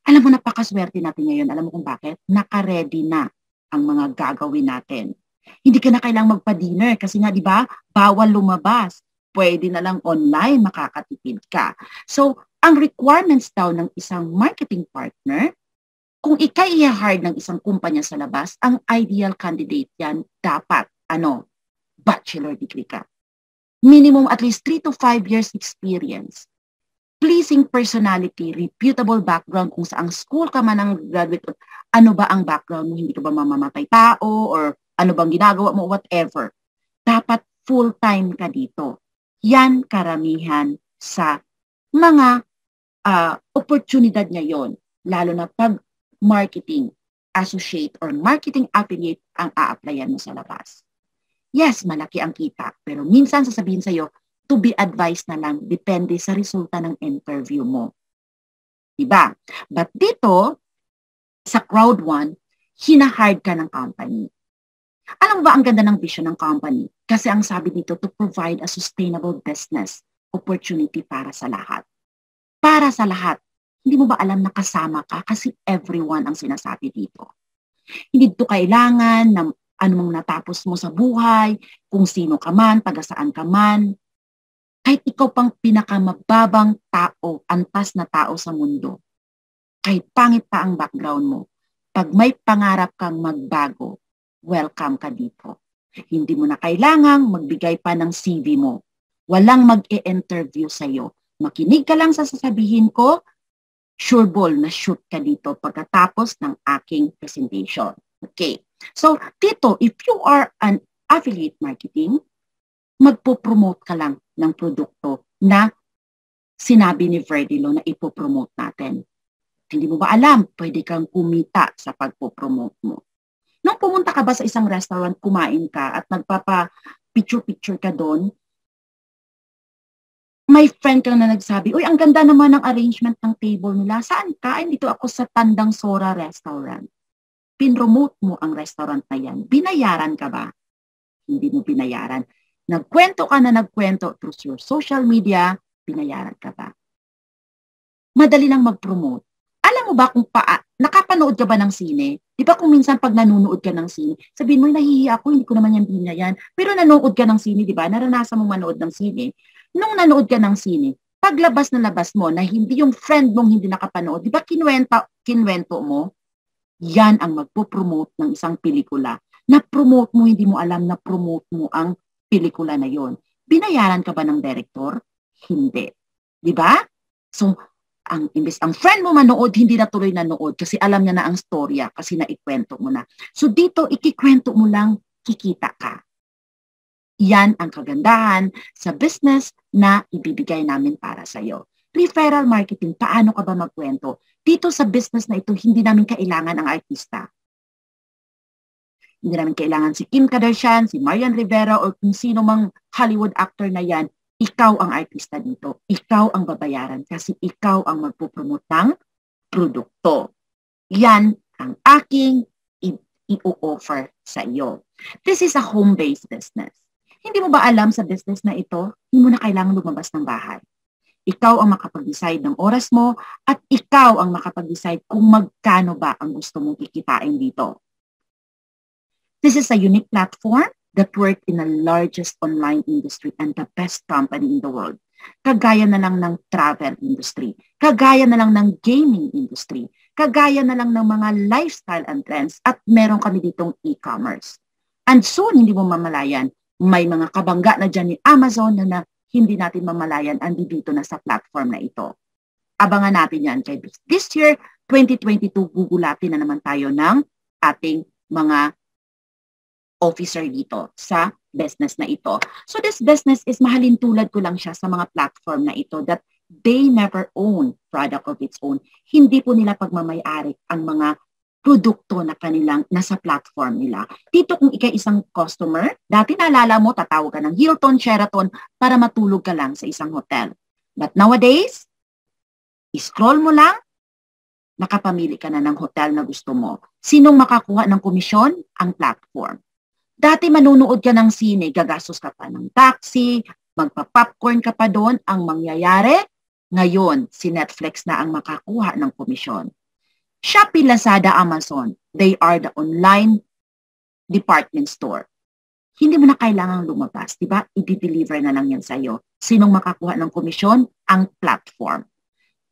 Alam mo, napakaswerte natin ngayon. Alam mo kung bakit? Naka-ready na ang mga gagawin natin. Hindi ka na kailangang magpa-dinner kasi nga, di ba, bawal lumabas. Pwede na lang online, makakatipid ka. So, ang requirements daw ng isang marketing partner, kung ikay i-hire ng isang kumpanya sa labas, ang ideal candidate yan dapat, bachelor degree ka. Minimum at least 3 to 5 years experience. Pleasing personality, reputable background, kung saang school ka man ang graduate, ano ba ang background mo, hindi ka ba mamamatay tao, or ano bang ginagawa mo, whatever. Dapat full-time ka dito. Yan karamihan sa mga oportunidad ngayon, lalo na pag marketing associate or marketing affiliate ang a-applyan mo sa labas. Yes, malaki ang kita, pero minsan sasabihin sa'yo, to be advised na lang, depende sa resulta ng interview mo. Diba? But dito, sa Crowd 1, hinahard ka ng company. Alam mo ba ang ganda ng vision ng company? Kasi ang sabi dito, to provide a sustainable business opportunity para sa lahat. Para sa lahat. Hindi mo ba alam na kasama ka? Kasi everyone ang sinasabi dito. Hindi dito kailangan na anumang natapos mo sa buhay, kung sino ka man, taga saan ka man. Kahit ikaw pang pinakamababang tao, antas na tao sa mundo. Kahit pangit pa ang background mo. Pag may pangarap kang magbago, welcome ka dito. Hindi mo na kailangang magbigay pa ng CV mo. Walang mag-e-interview sa'yo. Makinig ka lang sa sasabihin ko, sure ball na shoot ka dito pagkatapos ng aking presentation. Okay. So, dito, if you are an affiliate marketing, magpo-promote ka lang ng produkto na sinabi ni Verdello na ipopromote natin. Hindi mo ba alam, pwede kang kumita sa pagpo-promote mo. Nung pumunta ka ba sa isang restaurant, kumain ka at nagpapa-picture-picture ka doon, may friend ka na nagsabi, uy, ang ganda naman ng arrangement ng table nila. Saan ka? Ay, dito ako sa Tandang Sora Restaurant. pinromote mo ang restaurant na yan, binayaran ka ba? Hindi mo binayaran. Nagkwento ka na nagkwento through your social media, binayaran ka ba? Madali lang mag-promote. Alam mo ba kung nakapanood ka ba ng sine? Di ba kung minsan pag nanonood ka ng sine, sabihin mo, nahihiya ako, hindi ko naman yan binayan. Pero nanood ka ng sine, di ba? Naranasan mong manood ng sine. Nung nanood ka ng sine, paglabas na labas mo na hindi yung friend mong hindi nakapanood, di ba kinwento mo? Yan ang magpo-promote ng isang pelikula. Na-promote mo, hindi mo alam na promote mo ang pelikula na yon. Binayaran ka ba ng director? Hindi. Di ba? So, ang friend mo manood, hindi na tuloy nanood kasi alam niya na ang storya kasi naikwento mo na. So dito, ikikwento mo lang, kikita ka. Yan ang kagandahan sa business na ibibigay namin para sa iyo. Referral marketing, paano ka ba magkwento? Dito sa business na ito, hindi namin kailangan ang artista. Hindi namin kailangan si Kim Kardashian, si Marian Rivera, o kung sino mang Hollywood actor na yan. Ikaw ang artista dito. Ikaw ang babayaran kasi ikaw ang magpupromote ng produkto. Yan ang aking i-offer sa iyo. This is a home-based business. Hindi mo ba alam sa business na ito, hindi mo na kailangan lumabas ng bahay. Ikaw ang makapag-decide ng oras mo at ikaw ang makapag-decide kung magkano ba ang gusto mong kikitain dito. This is a unique platform that work in the largest online industry and the best company in the world. Kagaya na lang ng travel industry, kagaya na lang ng gaming industry, kagaya na lang ng mga lifestyle and trends, at meron kami ditong e-commerce. And soon, hindi mo mamalayan, may mga kabangga na dyan ni Amazon na hindi natin mamalayan, andi dito na sa platform na ito. Abangan natin yan kay this year, 2022, gugulatin na naman tayo ng ating mga officer dito sa business na ito. So this business is mahalin tulad ko lang siya sa mga platform na ito that they never own product of its own. Hindi po nila pagmamayari ang mga produkto na kanilang nasa platform nila. Dito kung ikay isang customer, dati naalala mo, tatawag ka ng Hilton, Sheraton para matulog ka lang sa isang hotel. But nowadays, scroll mo lang, nakapamili ka na ng hotel na gusto mo. Sinong makakuha ng komisyon? Ang platform. Dati manunood ka ng sine, gagastos ka pa ng taxi, magpa-popcorn ka pa doon. Ang mangyayari, ngayon, si Netflix na ang makakuha ng komisyon. Shopee, Lazada, Amazon, they are the online department store. Hindi mo na kailangang lumabas, di ba? I-deliver na lang yan sa'yo. Sinong makakuha ng komisyon? Ang platform.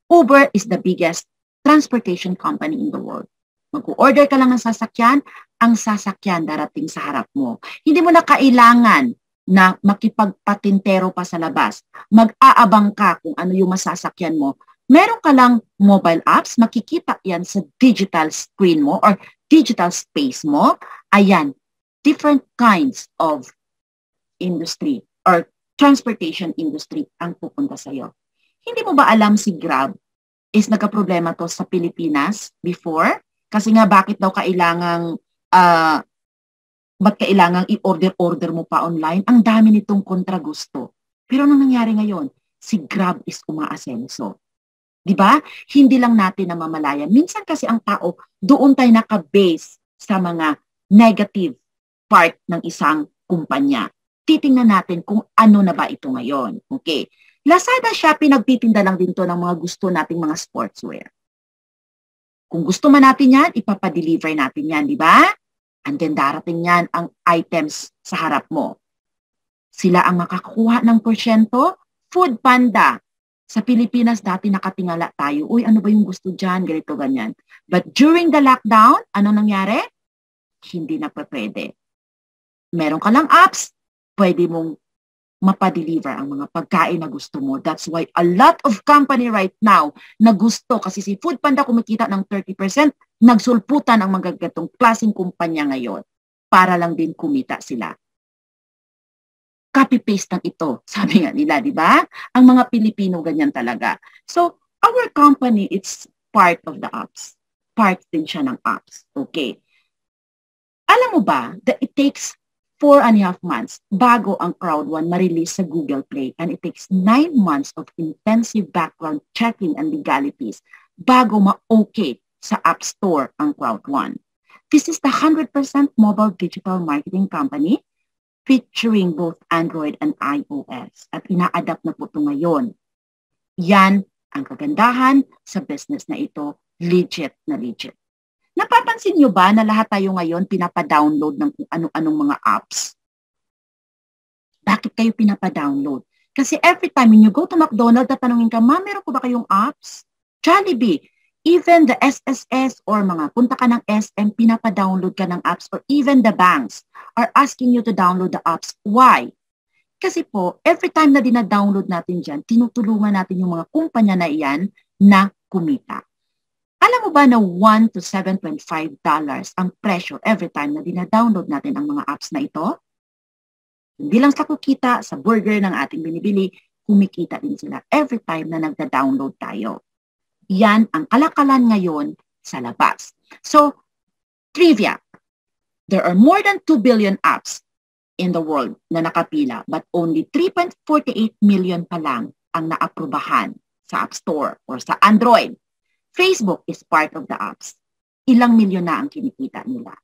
Uber is the biggest transportation company in the world. Mag-order ka lang ng sasakyan, ang sasakyan darating sa harap mo. Hindi mo na kailangan na makipagpatintero pa sa labas. Mag-aabang ka kung ano yung masasakyan mo. Meron ka lang mobile apps, makikita yan sa digital screen mo or digital space mo. Ayan, different kinds of industry or transportation industry ang pupunta sa'yo. Hindi mo ba alam si Grab is nagka-problema to sa Pilipinas before? Kasi nga bakit daw ba't kailangang i-order mo pa online? Ang dami nitong kontragusto. Pero anong nangyari ngayon? Si Grab is umaasenso. Diba? Hindi lang natin namamalayan. Minsan kasi ang tao, doon tayo naka-base sa mga negative part ng isang kumpanya. Titingnan natin kung ano na ba ito ngayon. Okay. Lazada, Shopee, nagtitinda lang din to ng mga gusto nating mga sportswear. Kung gusto man natin yan, ipapadeliver natin yan, di ba? And then darating yan ang items sa harap mo. Sila ang makakuha ng porsyento. Food Panda. Sa Pilipinas, dati nakatingala tayo. Uy, ano ba yung gusto dyan? Ganito, ganyan. But during the lockdown, ano nangyari? Hindi na pwede. Meron ka lang apps, pwede mong mapadeliver ang mga pagkain na gusto mo. That's why a lot of company right now na gusto, kasi si Food Panda kumikita ng 30%, nagsulputan ang mga gatong klaseng kumpanya ngayon para lang din kumita sila. Copy-paste ng ito, sabi nga nila, di ba? Ang mga Pilipino ganyan talaga. So, our company, it's part of the apps. Part din siya ng apps. Okay. Alam mo ba that it takes 4.5 months bago ang Crowd1 ma-release sa Google Play, and it takes 9 months of intensive background checking and legalities bago ma-okay sa App Store ang Crowd1. This is the 100% mobile digital marketing company featuring both Android and iOS. At ina-adapt na po ito ngayon. Yan ang kagandahan sa business na ito, legit na legit. Napapansin nyo ba na lahat tayo ngayon pinapa-download ng kung ano-anong mga apps? Bakit kayo pinapa-download? Kasi every time when you go to McDonald's, tatanungin ka, "Ma, meron ko ba kayong apps?" Jollibee, even the SSS or mga punta ka ng SM, pinapa-download ka ng apps, or even the banks are asking you to download the apps. Why? Kasi po, every time na dina-download natin dyan, tinutulungan natin yung mga kumpanya na iyan na kumita. Alam mo ba na $1 to $7.5 ang presyo every time na dina-download natin ang mga apps na ito? Hindi lang sa kukita, sa burger ng ating binibili, kumikita din sila every time na nagda-download tayo. Yan ang kalakalan ngayon sa labas. So, trivia. There are more than 2 billion apps in the world na nakapila, but only 3.48 million pa lang ang naaprubahan sa App Store or sa Android. Facebook is part of the apps. Ilang milyon na ang kinikita nila.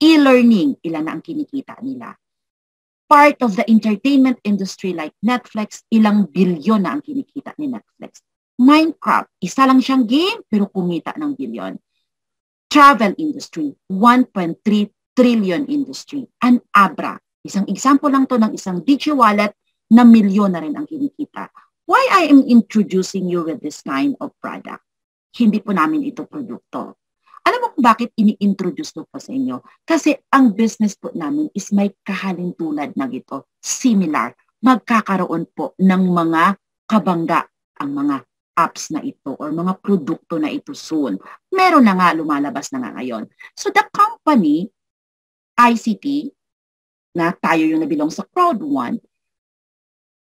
E-learning, ilan na ang kinikita nila. Part of the entertainment industry like Netflix, ilang bilyon na ang kinikita ni Netflix. Minecraft, isa lang siyang game pero kumita ng bilyon. Travel industry, 1.3 trillion industry. And Abra, isang example lang to ng isang digi-wallet na milyon na rin ang kinikita. Why I am introducing you with this kind of product? Hindi po namin ito produkto. Alam mo kung bakit ini-introduce ko po sa inyo? Kasi ang business po namin is may kahalintulad na ito. Similar. Magkakaroon po ng mga kabangga ang mga apps na ito or mga produkto na ito soon. Meron na nga, lumalabas na nga ngayon. So the company, ICT, na tayo yung nabilong sa Crowd1,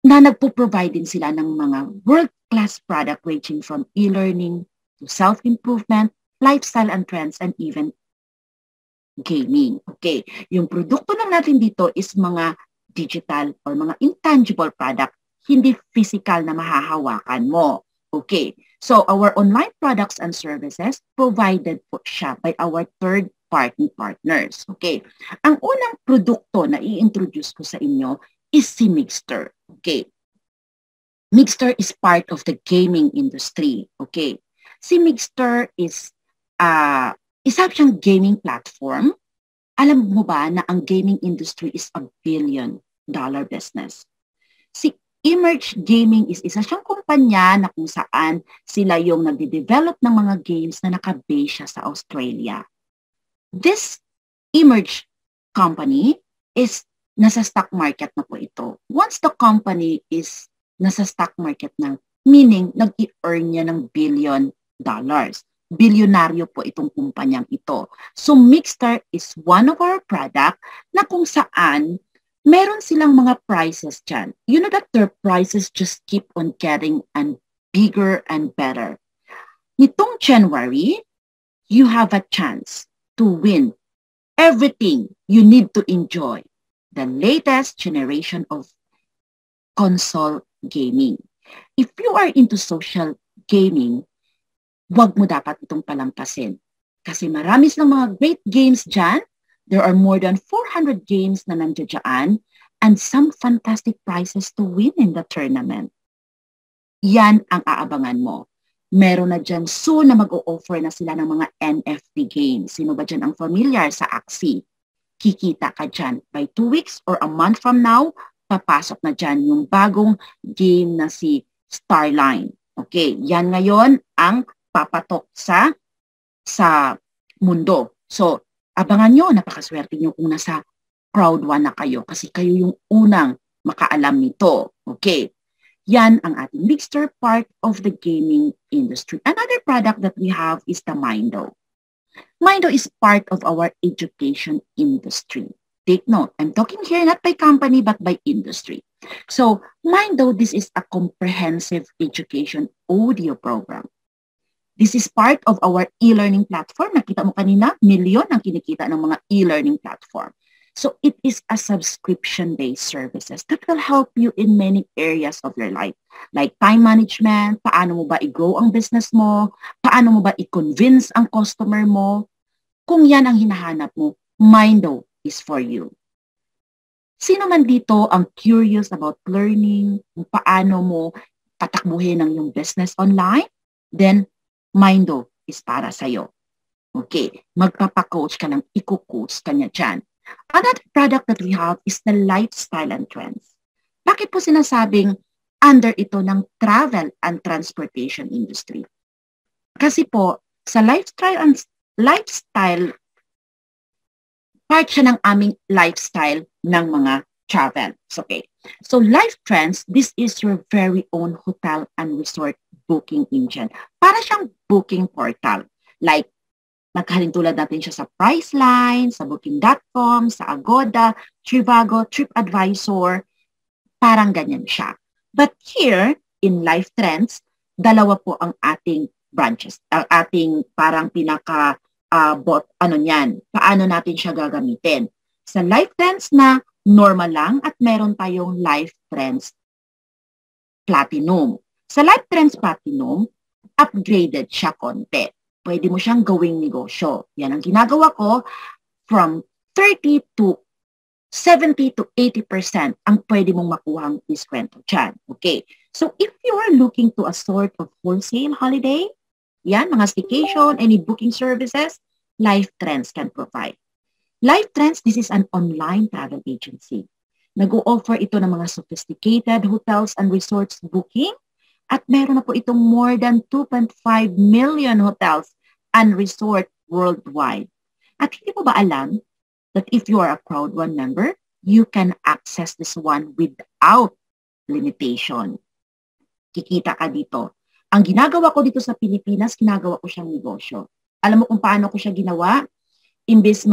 na nagpo-provide din sila ng mga world-class product ranging from e-learning to self-improvement, lifestyle and trends, and even gaming. Okay, yung produkto lang natin dito is mga digital or mga intangible product, hindi physical na mahahawakan mo. Okay, so our online products and services provided po siya by our third-party partners. Okay, ang unang produkto na i-introduce ko sa inyo is si Mixer. Okay, Mixer is part of the gaming industry. Okay, si Mixer is isa siyang gaming platform. Alam mo ba na ang gaming industry is a billion-dollar business? Si Emerge Gaming is isa siyang kumpanya na kung saan sila yung nagde-develop ng mga games na nakabase siya sa Australia. This Emerge company is nasa stock market na po ito. Once the company is nasa stock market na, meaning nag-i-earn niya ng $billion. Bilyonaryo po itong kumpanyang ito. So Mixer is one of our product na kung saan meron silang mga prices dyan. You know that their prices just keep on getting and bigger and better. Nitong January, you have a chance to win everything you need to enjoy the latest generation of console gaming. If you are into social gaming, wag mo dapat itong palampasin. Kasi marami silang mga great games dyan. There are more than 400 games na nandiyan dyan and some fantastic prizes to win in the tournament. Yan ang aabangan mo. Meron na dyan soon na mag-o-offer na sila ng mga NFT games. Sino ba dyan ang familiar sa Axie? Kikita ka dyan. By 2 weeks or a month from now, papasok na dyan yung bagong game na si Starline. Okay, yan ngayon ang papatok sa mundo. So, abangan nyo, napakaswerte nyo kung nasa Crowd1 na kayo kasi kayo yung unang makaalam nito. Okay. Yan ang ating Mixer, part of the gaming industry. Another product that we have is the Mindo. Mindo is part of our education industry. Take note, I'm talking here not by company but by industry. So, Mindo, this is a comprehensive education audio program. This is part of our e-learning platform. Nakita mo kanina, milyon ang kinikita ng mga e-learning platform. So it is a subscription-based services that will help you in many areas of your life. Like time management, paano mo ba i-grow ang business mo, paano mo ba i-convince ang customer mo, Kung yan ang hinahanap mo, Mindo is for you. Sino man dito ang curious about learning, kung paano mo tatakbuhin ang iyong business online, then Mindo is para sa'yo. Okay, magpapacoach ka ng iko-coach ka niya dyan. Another product that we have is the lifestyle and trends. Bakit po sinasabing under ito ng travel and transportation industry? Kasi po, sa lifestyle, part siya ng aming lifestyle ng mga travels. Okay. So Life Trends, this is your very own hotel and resort booking engine. Para siyang booking portal. Like, nagkahalintulad natin siya sa Priceline, sa Booking.com, sa Agoda, Trivago, TripAdvisor. Parang ganyan siya. But here, in Life Trends, dalawa po ang ating branches. Ang ating parang pinaka paano natin siya gagamitin. Sa Life Trends na normal lang at meron tayong Life Trends Platinum. Sa Life Trends Platinum, upgraded siya konti. Pwede mo siyang gawing negosyo. Yan ang ginagawa ko, from 30 to 70 to 80% ang pwede mong makuhang diskwento dyan. Okay. So if you are looking to a sort of wholesale holiday, yan, mga staycation, any booking services, Life Trends can provide. Life Trends, this is an online travel agency. Nag-o-offer ito ng mga sophisticated hotels and resorts booking at meron na po itong more than 2.5 million hotels and resort worldwide. At hindi mo ba alam that if you are a Crowd One member, you can access this one without limitation. Kikita ka dito. Ang ginagawa ko dito sa Pilipinas, ginagawa ko siyang negosyo. Alam mo kung paano ko siya ginawa? Imbes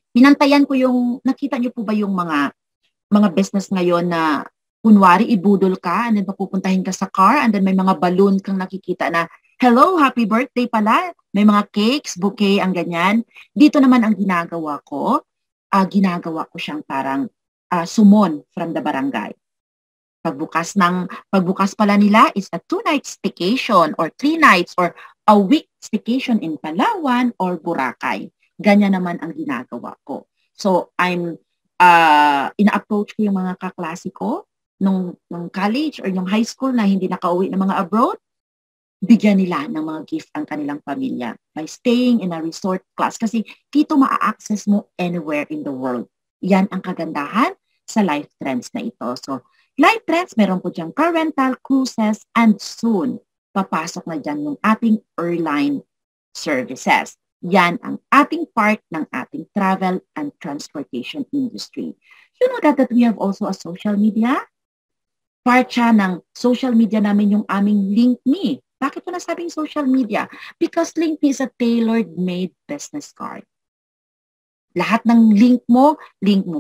pinantayan ko yung, nakita niyo po ba yung mga business ngayon na kunwari ibudol ka and then papupuntahin ka sa car and then may mga balloon kang nakikita na, hello, happy birthday pala. May mga cakes, bouquet, ang ganyan. Dito naman ang ginagawa ko siyang parang sumon from the barangay. Pagbukas pala nila is a 2 nights staycation or 3 nights or a week staycation in Palawan or Boracay. Ganyan naman ang ginagawa ko. So, ina-approach ko yung mga kaklase ko nung college or yung high school na hindi nakauwi ng mga abroad, bigyan nila ng mga gift ang kanilang pamilya by staying in a resort class. Kasi dito maa-access mo anywhere in the world. Yan ang kagandahan sa Life Trends na ito. So, Life Trends, meron po diyang car rental, cruises, and soon, papasok na dyan yung ating airline services. Yan ang ating part ng ating travel and transportation industry. You know that we have also a social media? Part siya ng social media namin yung aming LinkMe. Bakit ko nasabing social media? Because LinkMe is a tailor-made business card. Lahat ng link mo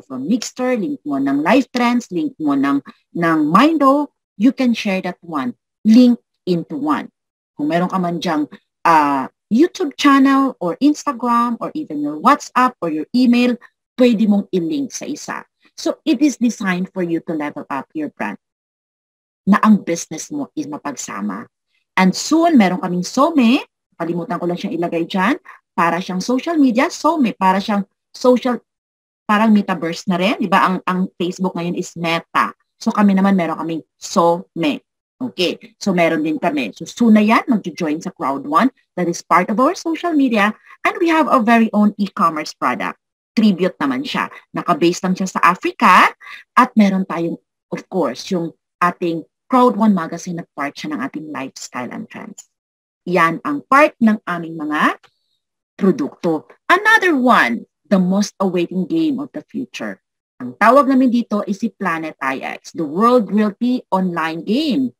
from Mixter, link mo ng Life Trends, link mo ng Mindo, you can share that one. Link into one. Kung meron ka man dyang YouTube channel or Instagram or even your WhatsApp or your email, pwede mong i-link sa isa. So it is designed for you to level up your brand na ang business mo is mapagsama. And soon, meron kaming Some, kalimutan ko lang siyang ilagay dyan, para siyang social media, Some, para siyang social, parang metaverse na rin, di ba? Ang Facebook ngayon is Meta. So kami naman, meron kaming Some. Okay, so meron din kami. So soon na yan, mag-join sa Crowd One. That is part of our social media. And we have our very own e-commerce product. Tribute naman siya. Naka-base lang siya sa Africa. At meron tayong, of course, yung ating Crowd One magazine na part siya ng ating lifestyle and trends. Yan ang part ng aming mga produkto. Another one, the most awaiting game of the future. Ang tawag namin dito is si Planet IX, the World Realty Online Game.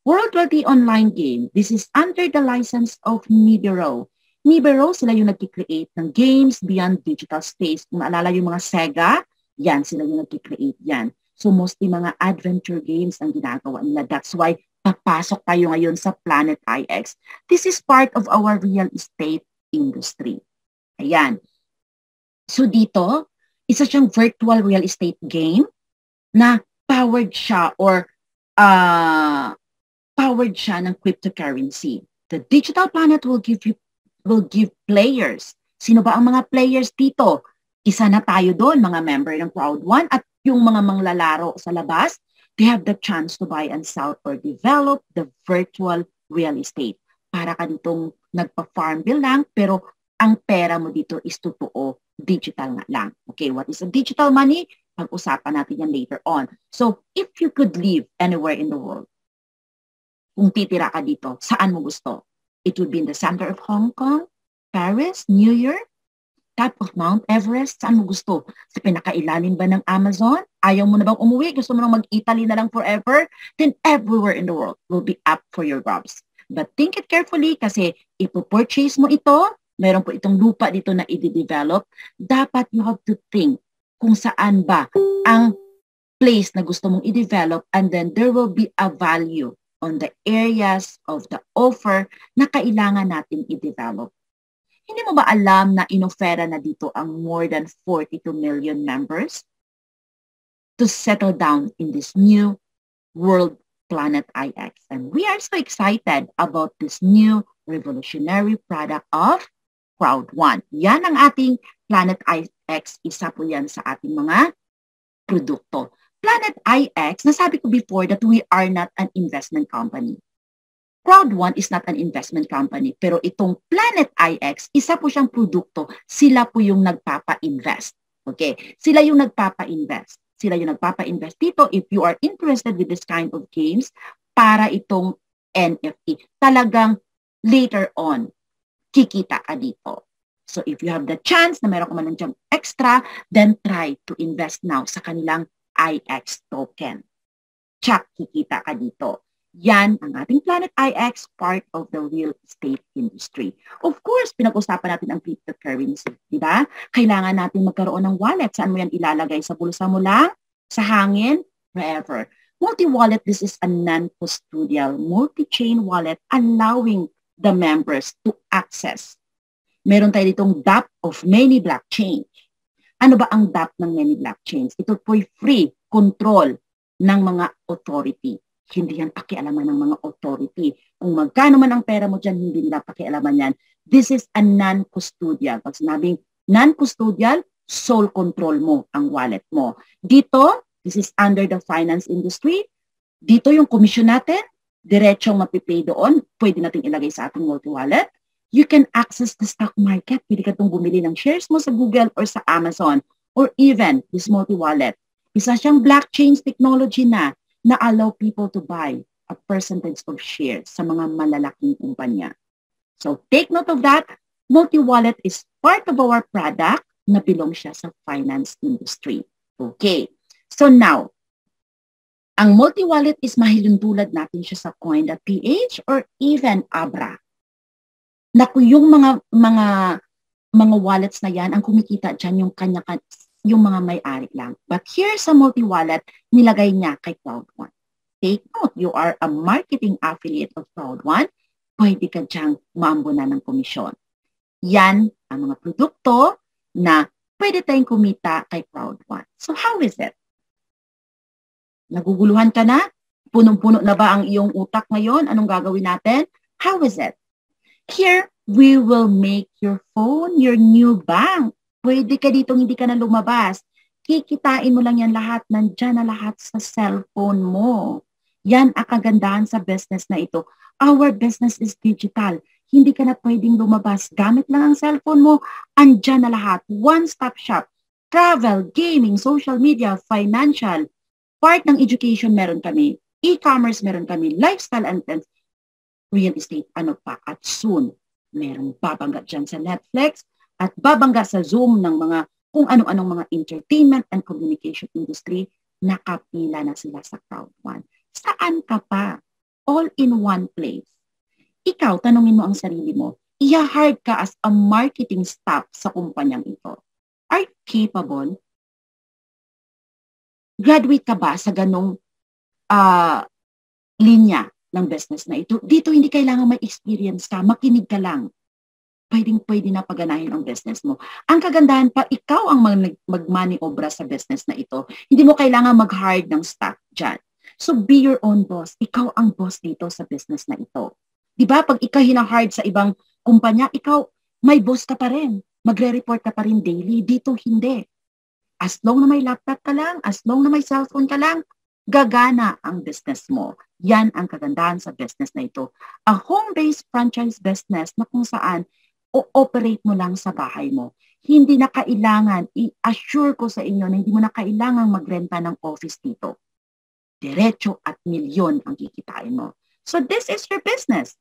World Realty Online Game, this is under the license of Nibiru. Nibiru, sila yung nag-create ng games beyond digital space. Kung naalala yung mga Sega, yan, sila yung nag-create yan. So mostly mga adventure games ang ginagawa nila. That's why papasok tayo ngayon sa Planet IX. This is part of our real estate industry. Ayan. So dito, isa siyang virtual real estate game na powered siya ng cryptocurrency. The Digital Planet will give you will give players. Sino ba ang mga players dito? Isa na tayo doon, mga member ng Crowd One, at yung mga manglalaro sa labas, they have the chance to buy and sell or develop the virtual real estate. Para ka ditong nagpa-farm bill lang, pero ang pera mo dito is totoo, digital nga lang. Okay, what is a digital money? Pag-usapan natin yan later on. So, if you could live anywhere in the world, kung titira ka dito, saan mo gusto? It would be in the center of Hong Kong, Paris, New York, top of Mount Everest, saan mo gusto? Sa pinakailalim ba ng Amazon? Ayaw mo na bang umuwi? Gusto mo nang mag-Italy na lang forever? Then everywhere in the world will be up for your grabs. But think it carefully kasi ipo-purchase mo ito, meron po itong lupa dito na i-develop, dapat you have to think kung saan ba ang place na gusto mong i-develop, and then there will be a value on the areas of the offer na kailangan natin i-develop. Hindi mo ba alam na inofera na dito ang more than 42 million members to settle down in this new world Planet IX? And we are so excited about this new revolutionary product of Crowd One. Yan ang ating Planet IX. Isa po yan sa ating mga produkto. Planet IX, nasabi ko before that we are not an investment company. Crowd One is not an investment company. Pero itong Planet IX, isa po siyang produkto. Sila po yung nagpapa-invest. Okay? Sila yung nagpapa-invest. Sila yung nagpapa-invest dito. If you are interested with this kind of games, para itong NFT, talagang later on, kikita ka dito. So if you have the chance na meron ka man ng extra, then try to invest now sa kanilang IX token. Tsak, kikita ka dito. Yan ang ating Planet IX, part of the real estate industry. Of course, pinag-usapan natin ang cryptocurrency, di ba? Kailangan natin magkaroon ng wallet. Saan mo yan ilalagay? Sa bulsa mo lang? Sa hangin? Wherever. Multi-wallet, this is a non-custodial multi-chain wallet allowing the members to access. Meron tayo ditong DApp of many blockchains. Ano ba ang DApp ng many blockchains? Ito po'y free control ng mga authority. Hindi yan pakialaman ng mga authority. Kung magkano man ang pera mo dyan, hindi nila pakialaman yan. This is a non-custodial. Pag sinabing non-custodial, sole control mo ang wallet mo. Dito, this is under the finance industry. Dito yung commission natin, diretsong mapipay doon. Pwede natin ilagay sa ating multi-wallet. You can access the stock market. Pwede ka itong bumili ng shares mo sa Google or sa Amazon or even this multi-wallet. Isa siyang blockchain technology na allow people to buy a percentage of shares sa mga malalaking kumpanya. So take note of that. Multi-wallet is part of our product na belong siya sa finance industry. Okay. So now, ang multi-wallet is mahilundulad natin siya sa Coin.ph or even Abra. Naku, yung mga wallets na yan, ang kumikita dyan yung mga may-ari lang. But here sa multi-wallet, nilagay niya kay Crowd One. Take note, you are a marketing affiliate of Crowd One, pwede ka dyang maambunan ng komisyon. Yan ang mga produkto na pwede tayong kumita kay Crowd One. So how is it? Naguguluhan ka na? Punong-puno na ba ang iyong utak ngayon? Anong gagawin natin? How is it? Here, we will make your phone your new bank. Pwede ka dito, hindi ka na lumabas. Kikitain mo lang yan lahat, nandyan na lahat sa cellphone mo. Yan ang kagandahan sa business na ito. Our business is digital. Hindi ka na pwedeng lumabas. Gamit lang ang cellphone mo, andyan na lahat. One-stop shop. Travel, gaming, social media, financial. Part ng education meron kami. E-commerce meron kami. Lifestyle and real estate, ano pa. At soon, merong babangga dyan sa Netflix at babangga sa Zoom ng mga kung ano-anong mga entertainment and communication industry, nakapila na sila sa Crowd One. Saan ka pa? All in one place. Ikaw, tanungin mo ang sarili mo, i-hire ka as a marketing staff sa kumpanyang ito. Are you capable? Graduate ka ba sa ganong linya ng business na ito? Dito hindi kailangan may experience ka, makinig ka lang. Pwedeng-pwede na paganahin ang business mo. Ang kagandahan pa, ikaw ang magmaniobra sa business na ito. Hindi mo kailangan mag-hire ng staff dyan. So be your own boss. Ikaw ang boss dito sa business na ito. Diba? Pag ikaw hinahard sa ibang kumpanya, ikaw May boss ka pa rin. Magre-report ka pa rin daily. Dito, hindi. As long na may laptop ka lang, as long na may cellphone ka lang, gagana ang business mo. Yan ang kagandahan sa business na ito. A home-based franchise business na kung saan o-operate mo lang sa bahay mo. Hindi na kailangan, i-assure ko sa inyo na hindi mo na kailangan magrenta ng office dito. Diretso at milyon ang kikitain mo. So this is your business.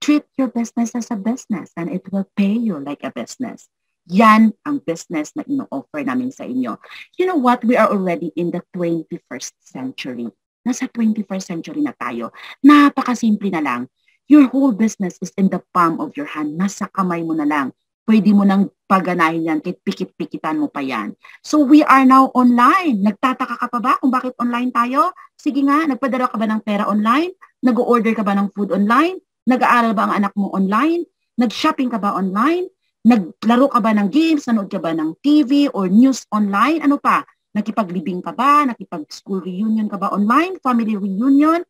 Treat your business as a business and it will pay you like a business. Yan ang business na ino-offer namin sa inyo. You know what? We are already in the 21st century. Nasa 21st century na tayo. Napakasimple na lang. Your whole business is in the palm of your hand. Nasa kamay mo na lang. Pwede mo nang paganahin yan, pikit-pikitan mo pa yan. So we are now online. Nagtataka ka pa ba kung bakit online tayo? Sige nga, nagpadala ka ba ng pera online? Nag-order ka ba ng food online? Nag-aaral ba ang anak mo online? Nag-shopping ka ba online? Naglaro ka ba ng games? Nanood ka ba ng TV or news online? Ano pa? Nakipaglibing ka ba? Nakipag-school reunion ka ba online? Family reunion?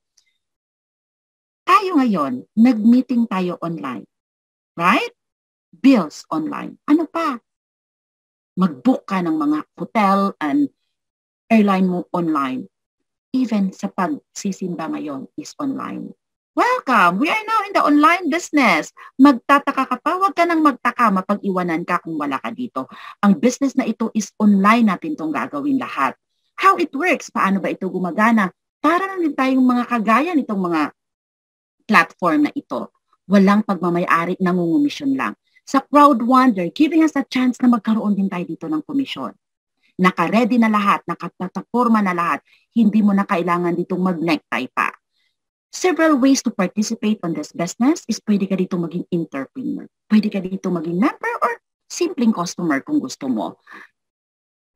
Tayo ngayon, nag-meeting tayo online. Right? Bills online. Ano pa? Mag-book ka ng mga hotel and airline mo online. Even sa pagsisimba ngayon is online. Welcome! We are now in the online business. Magtataka ka pa, huwag ka nang magtaka, mapag-iwanan ka kung wala ka dito. Ang business na ito is online natin itong gagawin lahat. How it works? Paano ba ito gumagana? Para lang din tayong mga kagaya nitong mga platform na ito. Walang pagmamayari, nangungumisyon lang. Sa Crowdwonder, giving us a chance na magkaroon din tayo dito ng komisyon. Naka-ready na lahat, naka-platforma na lahat, hindi mo na kailangan ditong mag-necktie pa. Several ways to participate on this business is pwede ka dito maging entrepreneur. Pwede ka dito maging member or simpleng customer kung gusto mo.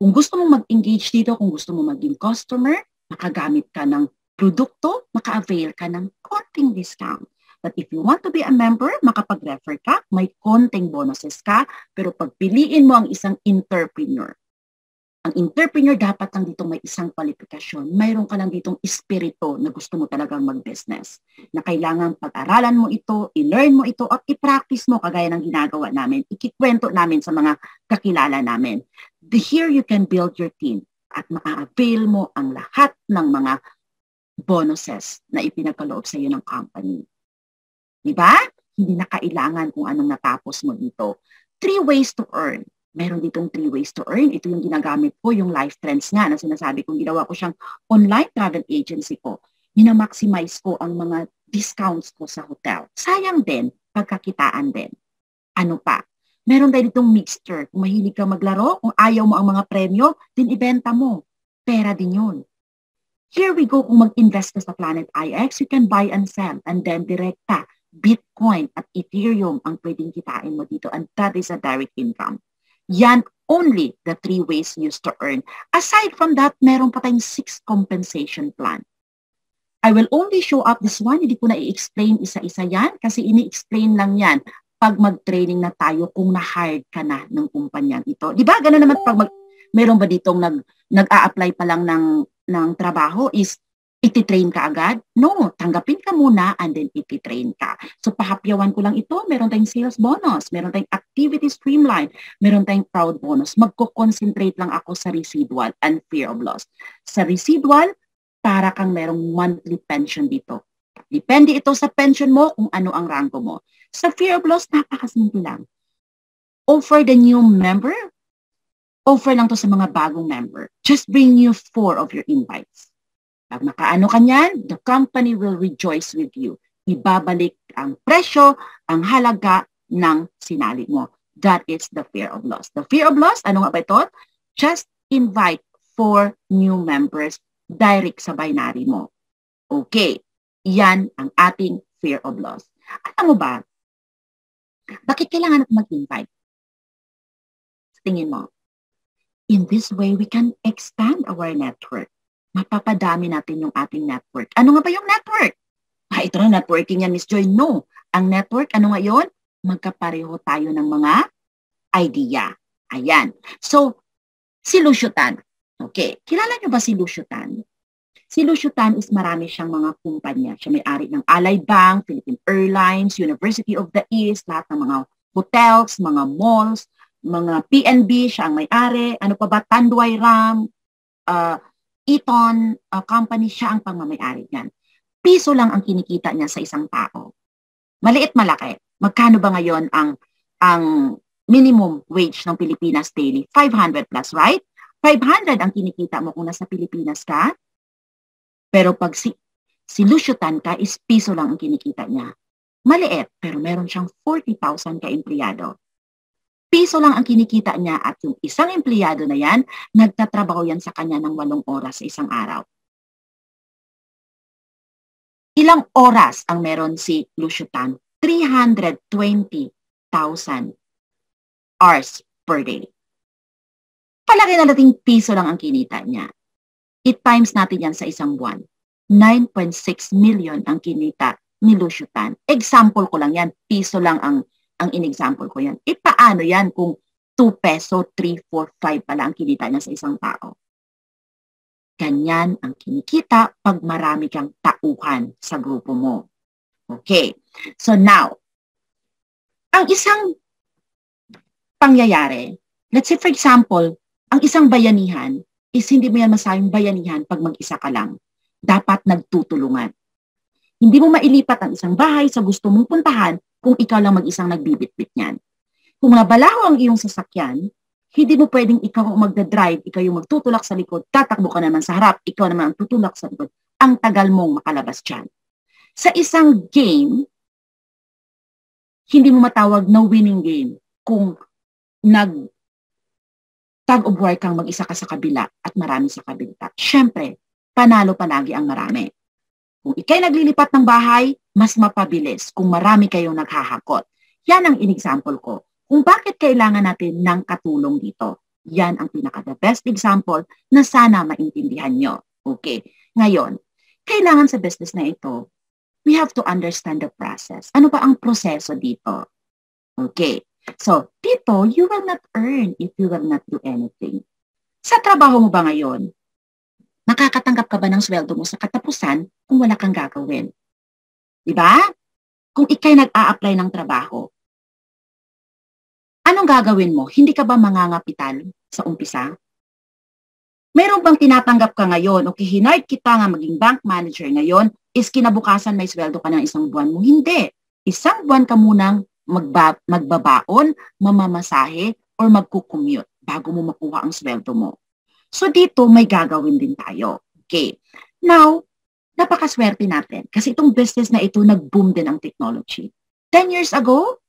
Kung gusto mo mag-engage dito, kung gusto mo maging customer, makagamit ka ng produkto, maka-avail ka ng konting discount. But if you want to be a member, makapag-refer ka, may konting bonuses ka, pero pagpiliin mo ang isang entrepreneur. Ang entrepreneur dapat lang dito may isang kwalifikasyon. Mayroon ka lang ditong espiritu na gusto mo talagang mag-business. Na kailangan pag-aralan mo ito, i-learn mo ito, at i-practice mo kagaya ng ginagawa namin. Ikikwento namin sa mga kakilala namin. Here you can build your team at maka-avail mo ang lahat ng mga bonuses na ipinagkaloob sa iyo ng company. Diba? Hindi na kailangan kung anong natapos mo dito. 3 ways to earn. Meron ditong 3 ways to earn. Ito yung ginagamit ko, yung Life Trends nga na sinasabi kong ginawa ko siyang online travel agency ko. Minamaximize ko ang mga discounts ko sa hotel. Sayang din, pagkakitaan din. Ano pa? Meron tayo ditong mixture. Kung mahilig ka maglaro, kung ayaw mo ang mga premyo, din ibenta mo. Pera din yun. Here we go, kung mag-invest ka sa Planet IX, you can buy and sell and then direkta. Bitcoin at Ethereum ang pwedeng kitain mo dito and that is a direct income. Yan only the 3 ways used to earn. Aside from that, meron pa tayong 6 compensation plan. I will only show up this one. Hindi ko na i-explain isa-isa yan kasi ini-explain lang yan pag mag-training na tayo kung na-hired ka na ng kumpanyang ito. Di ba? Ganun naman pag meron ba ditong nag-a-apply pa lang ng trabaho is iti-train ka agad? No, tanggapin ka muna and then iti-train ka. So pahapyawan ko lang ito, meron tayong sales bonus, meron tayong activity streamline, meron tayong proud bonus. Magko-concentrate lang ako sa residual and fear of loss. Sa residual, para kang merong monthly pension dito. Depende ito sa pension mo kung ano ang rango mo. Sa fear of loss, napakasimple lang. Offer the new member, offer lang to sa mga bagong member. Just bring you 4 of your invites. Pag nakaano ka niyan, the company will rejoice with you. Ibabalik ang presyo, ang halaga ng sinali mo. That is the fear of loss. The fear of loss, ano nga ba ito? Just invite 4 new members direct sa binary mo. Okay, yan ang ating fear of loss. Alam mo ba, bakit kailangan natin mag-invite? Tingin mo, in this way, we can expand our network. Mapapadami natin yung ating network. Ano nga ba yung network? Ito na networking yan, Miss Joy. No. Ang network, ano nga yun? Magkapareho tayo ng mga idea. Ayan. So, si Lucio Tan. Okay. Kilala nyo ba si Lucio Tan? Si Lucio Tan is marami siyang mga kumpanya. Siya may-ari ng Allied Bank, Philippine Airlines, University of the East, lahat ng mga hotels, mga malls, mga PNB, siya ang may-ari, ano pa ba, Tanduay Ram, Eaton Company, siya ang pangmamay-ari niyan. Piso lang ang kinikita niya sa isang tao. Maliit malaki. Magkano ba ngayon ang minimum wage ng Pilipinas daily? 500 plus, right? 500 ang kinikita mo kung nasa Pilipinas ka. Pero pag si Lucio Tan ka, is piso lang ang kinikita niya. Maliit, pero meron siyang 40,000 ka-empleyado. Piso lang ang kinikita niya at yung isang empleyado na yan, nagtatrabaho yan sa kanya ng 8 oras sa isang araw. Ilang oras ang meron si Lucio Tan? 320,000 hours per day. Palagay na nating piso lang ang kinita niya. It times natin yan sa isang buwan. 9.6 million ang kinita ni Lucio Tan. Example ko lang yan. Piso lang ang in-example ko yan. E paano yan kung 2 peso, 3, 4, 5 pala ang kinita niya sa isang tao? Ganyan ang kinikita pag marami kang tauhan sa grupo mo. Okay. So now, ang isang pangyayari, let's say for example, ang isang bayanihan is hindi mo yan masayang bayanihan pag mag-isa ka lang. Dapat nagtutulungan. Hindi mo mailipat ang isang bahay sa gusto mong puntahan kung ikaw lang mag-isang nagbibitbit niyan. Kung nabalaho ang iyong sasakyan, hindi mo pwedeng ikaw ang magdadrive, ikaw yung magtutulak sa likod, tatakbo ka naman sa harap, ikaw naman ang tutulak sa likod. Ang tagal mong makalabas dyan. Sa isang game, hindi mo matawag na winning game kung tag of war kang mag-isa ka sa kabila at marami sa kabila. Siyempre, panalo palagi ang marami. Kung ikay naglilipat ng bahay, mas mapabilis kung marami kayong naghahakot. Yan ang in-example ko. Kung bakit kailangan natin ng katulong dito. Yan ang pinaka-the best example na sana maintindihan nyo. Okay. Ngayon, kailangan sa business na ito, we have to understand the process. Ano ba ang proseso dito? Okay. So, dito, you will not earn if you will not do anything. Sa trabaho mo ba ngayon, nakakatanggap ka ba ng sweldo mo sa katapusan kung wala kang gagawin? Diba? Kung ikay nag-a-apply ng trabaho, anong gagawin mo? Hindi ka ba mangangapital sa umpisa? Meron bang tinatanggap ka ngayon, okay, hinard kita nga maging bank manager ngayon, is kinabukasan may sweldo ka ng isang buwan mo? Hindi. Isang buwan ka munang magbabaon, mamamasahe, or magkukommute bago mo makuha ang sweldo mo. So dito may gagawin din tayo. Okay. Now, napakaswerte natin kasi itong business na ito nag-boom din ang technology. 10 years ago,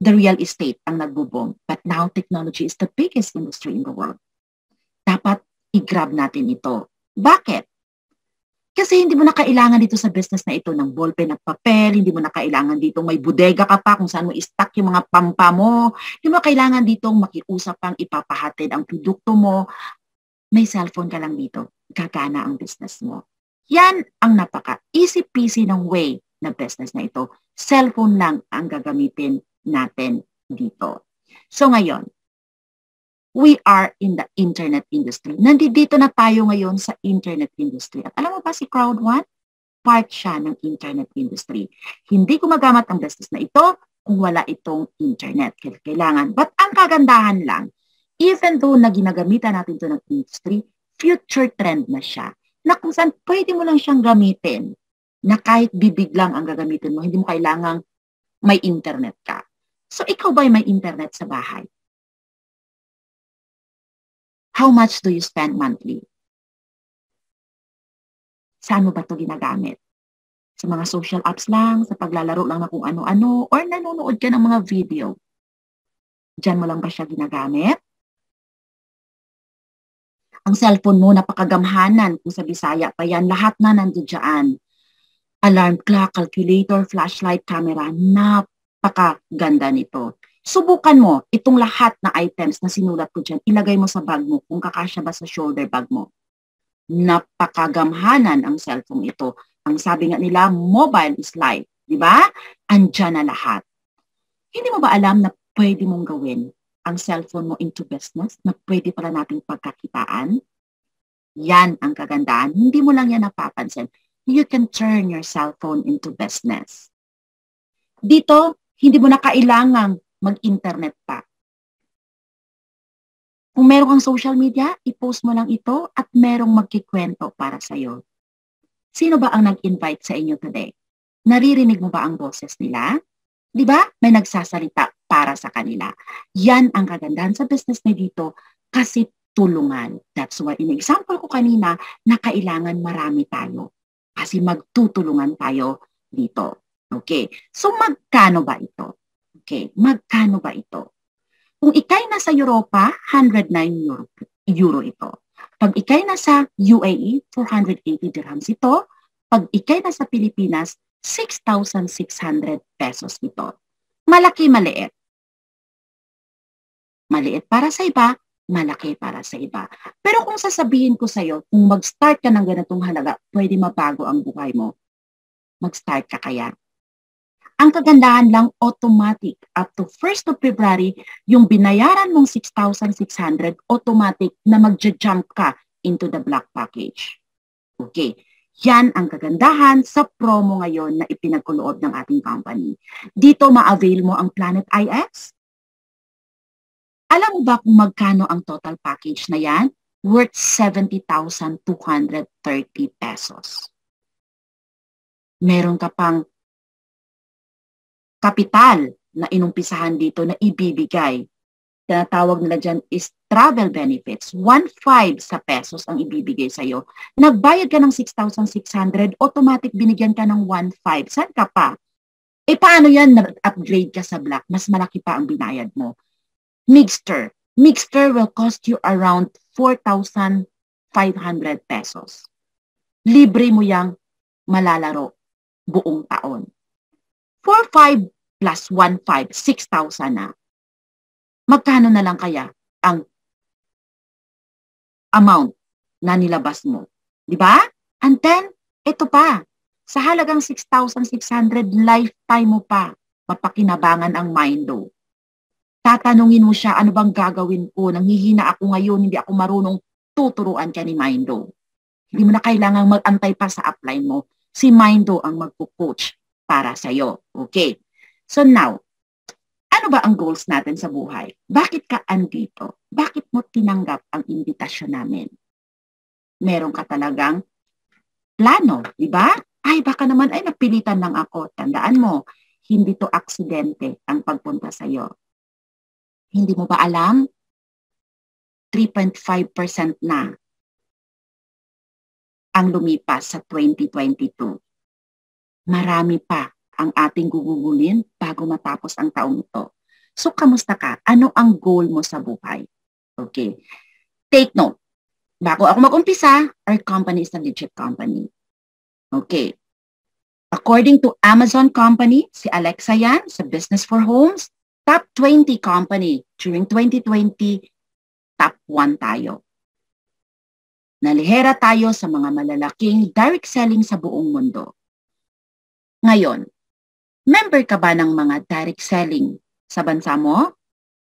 the real estate ang nagbo-boom. But now, technology is the biggest industry in the world. Dapat i-grab natin ito. Bakit? Kasi hindi mo na kailangan dito sa business na ito ng ballpen at papel, hindi mo na kailangan dito may bodega ka pa kung saan mo i-stock yung mga pampa mo, hindi mo kailangan dito makiusap pang ipapahatid ang produkto mo. May cellphone ka lang dito, gagana ang business mo. Yan ang napaka-easy peasy ng way na business na ito. Cellphone lang ang gagamitin natin dito. So ngayon, we are in the internet industry. Nandito na tayo ngayon sa internet industry. At alam mo ba si Crowd1? Part siya ng internet industry. Hindi gumagamit ang business na ito kung wala itong internet. Kailangan. But ang kagandahan lang, even though na ginagamitan natin ito ng industry, future trend na siya. Na kung saan pwede mo lang siyang gamitin na kahit bibig lang ang gagamitin mo, hindi mo kailangang may internet ka. So ikaw ba'y may internet sa bahay? How much do you spend monthly? Saan mo ba ito ginagamit? Sa mga social apps lang, sa paglalaro lang na kung ano-ano, or nanonood ka ng mga video? Diyan mo lang ba siya ginagamit? Ang cellphone mo, napakagamhanan. Kung sa Bisaya pa yan, lahat na nandiyan dyan. Alarm clock, calculator, flashlight, camera, napakaganda nito. Subukan mo itong lahat na items na sinulat ko dyan, ilagay mo sa bag mo kung kakasya ba sa shoulder bag mo. Napakagamhanan ang cellphone ito. Ang sabi nga nila, mobile is life. Di ba? Andyan na lahat. Hindi mo ba alam na pwede mong gawin ang cellphone mo into business, na pwede pala nating pagkakitaan? Yan ang kagandahan. Hindi mo lang yan napapansin. You can turn your cellphone into business. Dito, hindi mo na kailangang mag-internet pa. Kung meron kang social media, i-post mo lang ito at merong magkikwento para sa'yo. Sino ba ang nag-invite sa inyo today? Naririnig mo ba ang boses nila? Di ba? May nagsasalita para sa kanila. Yan ang kagandahan sa business na dito kasi tulungan. That's why in-example ko kanina na kailangan marami tayo. Kasi magtutulungan tayo dito. Okay. So magkano ba ito? Okay. Magkano ba ito? Kung ikay nasa Europa, 109 euro ito. Pag ikay nasa UAE, 480 dirhams ito. Pag ikay nasa Pilipinas, 6,600 pesos ito. Malaki, maliit. Maliit para sa iba, malaki para sa iba. Pero kung sasabihin ko sa'yo, kung mag-start ka ng ganitong halaga, pwede mabago ang buhay mo. Mag-start ka kaya. Ang kagandahan lang, automatic. Up to 1st of February, yung binayaran mong 6,600, automatic na mag-jump ka into the black package. Okay. Yan ang kagandahan sa promo ngayon na ipinagkuloob ng ating company. Dito ma-avail mo ang Planet IX. Alam mo ba kung magkano ang total package na yan? Worth 70,230 pesos. Meron ka pang kapital na inumpisahan dito na ibibigay. Tinatawag nila dyan is travel benefits. 1,500 sa pesos ang ibibigay sa'yo. Nagbayad ka ng 6,600, automatic binigyan ka ng 1,500. Saan ka pa? Paano yan? Nag-upgrade ka sa black. Mas malaki pa ang binayad mo. Mixter. Mixter will cost you around 4,500 pesos. Libre mo yang malalaro buong taon. 4,500 plus 1,500, 6,000 na. Magkano na lang kaya ang amount na nilabas mo? Di ba? And then, ito pa. Sa halagang 6,600, lifetime mo pa mapakinabangan ang Mindo. Tatanungin mo siya, ano bang gagawin ko? Nanghihina ako ngayon, hindi ako marunong, tuturuan ka ni Mindo. Hindi mo na kailangang mag-antay pa sa upline mo. Si Mindo ang magpo-coach para sa'yo. Okay. So now, ano ba ang goals natin sa buhay? Bakit ka andito? Bakit mo tinanggap ang imbitasyon namin? Meron ka talagang plano, di ba? Ay, baka naman ay napilitan lang ako. Tandaan mo, hindi to aksidente ang pagpunta sa'yo. Hindi mo ba alam? 3.5% na ang lumipas sa 2022. Marami pa ang ating gugugulin bago matapos ang taong ito. So, kamusta ka? Ano ang goal mo sa buhay? Okay. Take note. Bago ako mag-umpisa, our company is a legit company. Okay. According to Amazon company, si Alexa yan, sa Business for Homes, top 20 company during 2020, top 1 tayo. Nalihera tayo sa mga malalaking direct selling sa buong mundo. Ngayon, member ka ba ng mga direct selling sa bansa mo?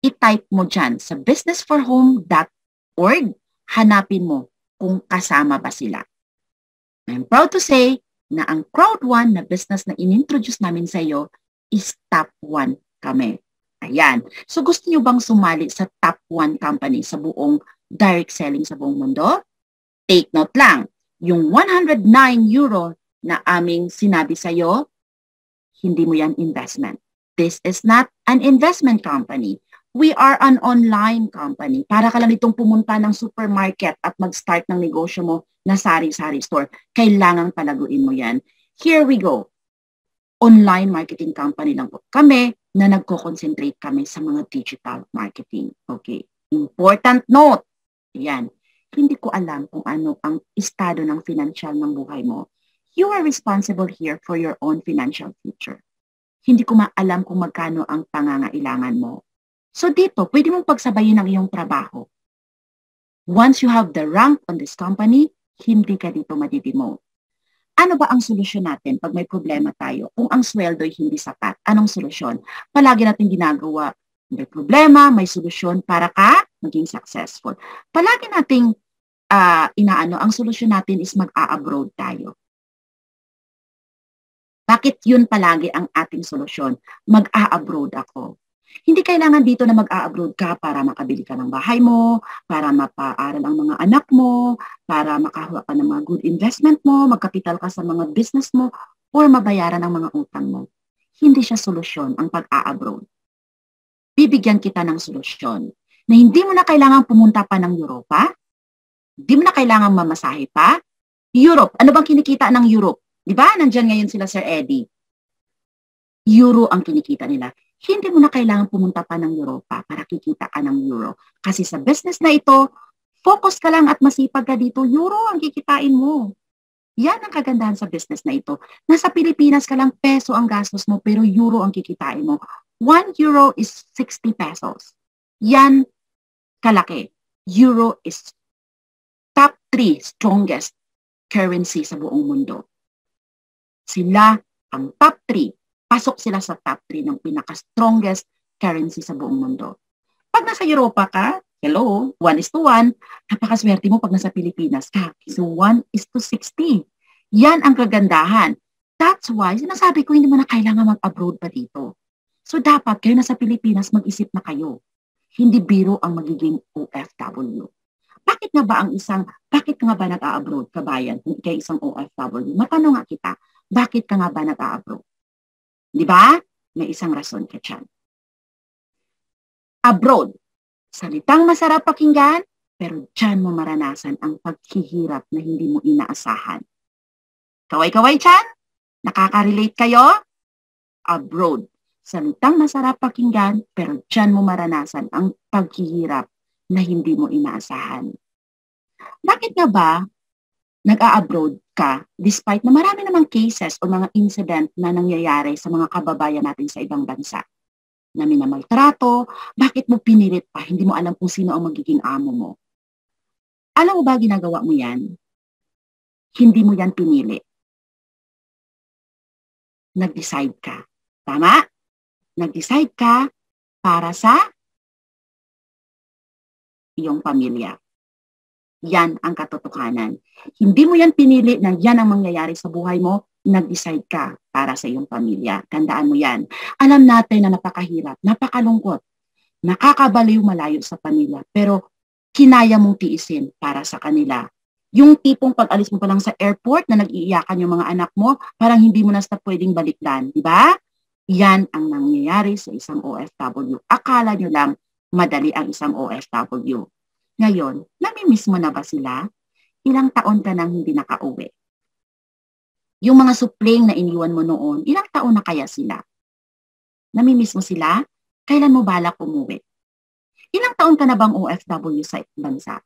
I-type mo dyan sa businessforhome.org. Hanapin mo kung kasama ba sila. I'm proud to say na ang Crowd 1 na business na inintroduce namin sa iyo is top 1 kami. Ayan. So gusto nyo bang sumali sa top 1 company sa buong direct selling sa buong mundo? Take note lang, yung 109 euro na aming sinabi sa iyo, hindi mo yan investment. This is not an investment company. We are an online company. Para ka lang itong pumunta ng supermarket at mag-start ng negosyo mo na sari-sari store. Kailangang palaguin mo yan. Here we go. Online marketing company lang po kami na nagko-concentrate kami sa mga digital marketing. Okay. Important note. Yan. Hindi ko alam kung ano ang estado ng financial ng buhay mo. You are responsible here for your own financial future. Hindi ko maalam kung magkano ang pangangailangan mo. So dito, pwede mong pagsabayin ang iyong trabaho. Once you have the rank on this company, hindi ka dito madidemote. Ano ba ang solusyon natin pag may problema tayo? Kung ang sweldo ay hindi sapat, anong solusyon? Palagi natin ginagawa. May problema, may solusyon para ka maging successful. Palagi nating ang solusyon natin is mag-a-abroad tayo. Bakit yun palagi ang ating solusyon? Mag-a-abroad ako. Hindi kailangan dito na mag-a-abroad ka para makabili ka ng bahay mo, para mapaaral ang mga anak mo, para makakuha ka ng mga good investment mo, magkapital ka sa mga business mo, or mabayaran ang mga utang mo. Hindi siya solusyon ang pag-a-abroad. Bibigyan kita ng solusyon na hindi mo na kailangan pumunta pa ng Europa, hindi mo na kailangan mamasahe pa. Europe, ano bang kinikita ng Europe? Di ba? Nandyan ngayon sila Sir Eddie. Euro ang kinikita nila. Hindi mo na kailangan pumunta pa ng Europa para kikita ka ng euro. Kasi sa business na ito, focus ka lang at masipag ka dito, euro ang kikitain mo. Yan ang kagandahan sa business na ito. Nasa Pilipinas ka lang, peso ang gastos mo, pero euro ang kikitain mo. 1 euro is 60 pesos. Yan kalaki. Euro is top 3 strongest currency sa buong mundo. Sila ang top 3. Pasok sila sa top 3 ng pinaka-strongest currency sa buong mundo. Pag nasa Europa ka, hello, 1:1, napakaswerte mo pag nasa Pilipinas ka. So 1:60. Yan ang kagandahan. That's why, sinasabi ko, hindi mo na kailangan mag-abroad pa dito. So dapat kayo nasa Pilipinas, mag-isip na kayo. Hindi biro ang magiging OFW. Bakit nga ba nag-a-abroad, kabayan, kung ikay isang OFW? Matanong nga kita, bakit ka nga ba nag-a-abroad? Di ba? May isang rason ka dyan. Abroad, salitang masarap pakinggan, pero dyan mo maranasan ang paghihirap na hindi mo inaasahan. Kaway-kaway dyan? Nakaka-relate kayo? Abroad, salitang masarap pakinggan, pero dyan mo maranasan ang paghihirap na hindi mo inaasahan. Bakit nga ba nag-a-abroad ka despite na marami namang cases o mga incident na nangyayari sa mga kababayan natin sa ibang bansa na minamaltrato, bakit mo pinilit pa? Hindi mo alam kung sino ang magiging amo mo. Alam mo ba ginagawa mo yan? Hindi mo yan pinili. Nag-decide ka. Tama? Nag-decide ka para sa iyong pamilya. Yan ang katotohanan. Hindi mo yan pinili na yan ang mangyayari sa buhay mo, nag-decide ka para sa iyong pamilya. Tandaan mo yan. Alam natin na napakahirap, napakalungkot, nakakabaliw malayo sa pamilya, pero kinaya mong tiisin para sa kanila. Yung tipong pag-alis mo pa lang sa airport na nag-iiyakan yung mga anak mo, parang hindi mo na pwedeng balikdan, di ba? Yan ang nangyayari sa isang OFW. Akala nyo lang madali ang isang OFW. Ngayon, namimiss mo na ba sila? Ilang taon ka nang hindi nakauwi? Yung mga supling na iniwan mo noon, ilang taon na kaya sila? Namimiss mo sila? Kailan mo balak umuwi? Ilang taon ka na bang OFW sa bansa?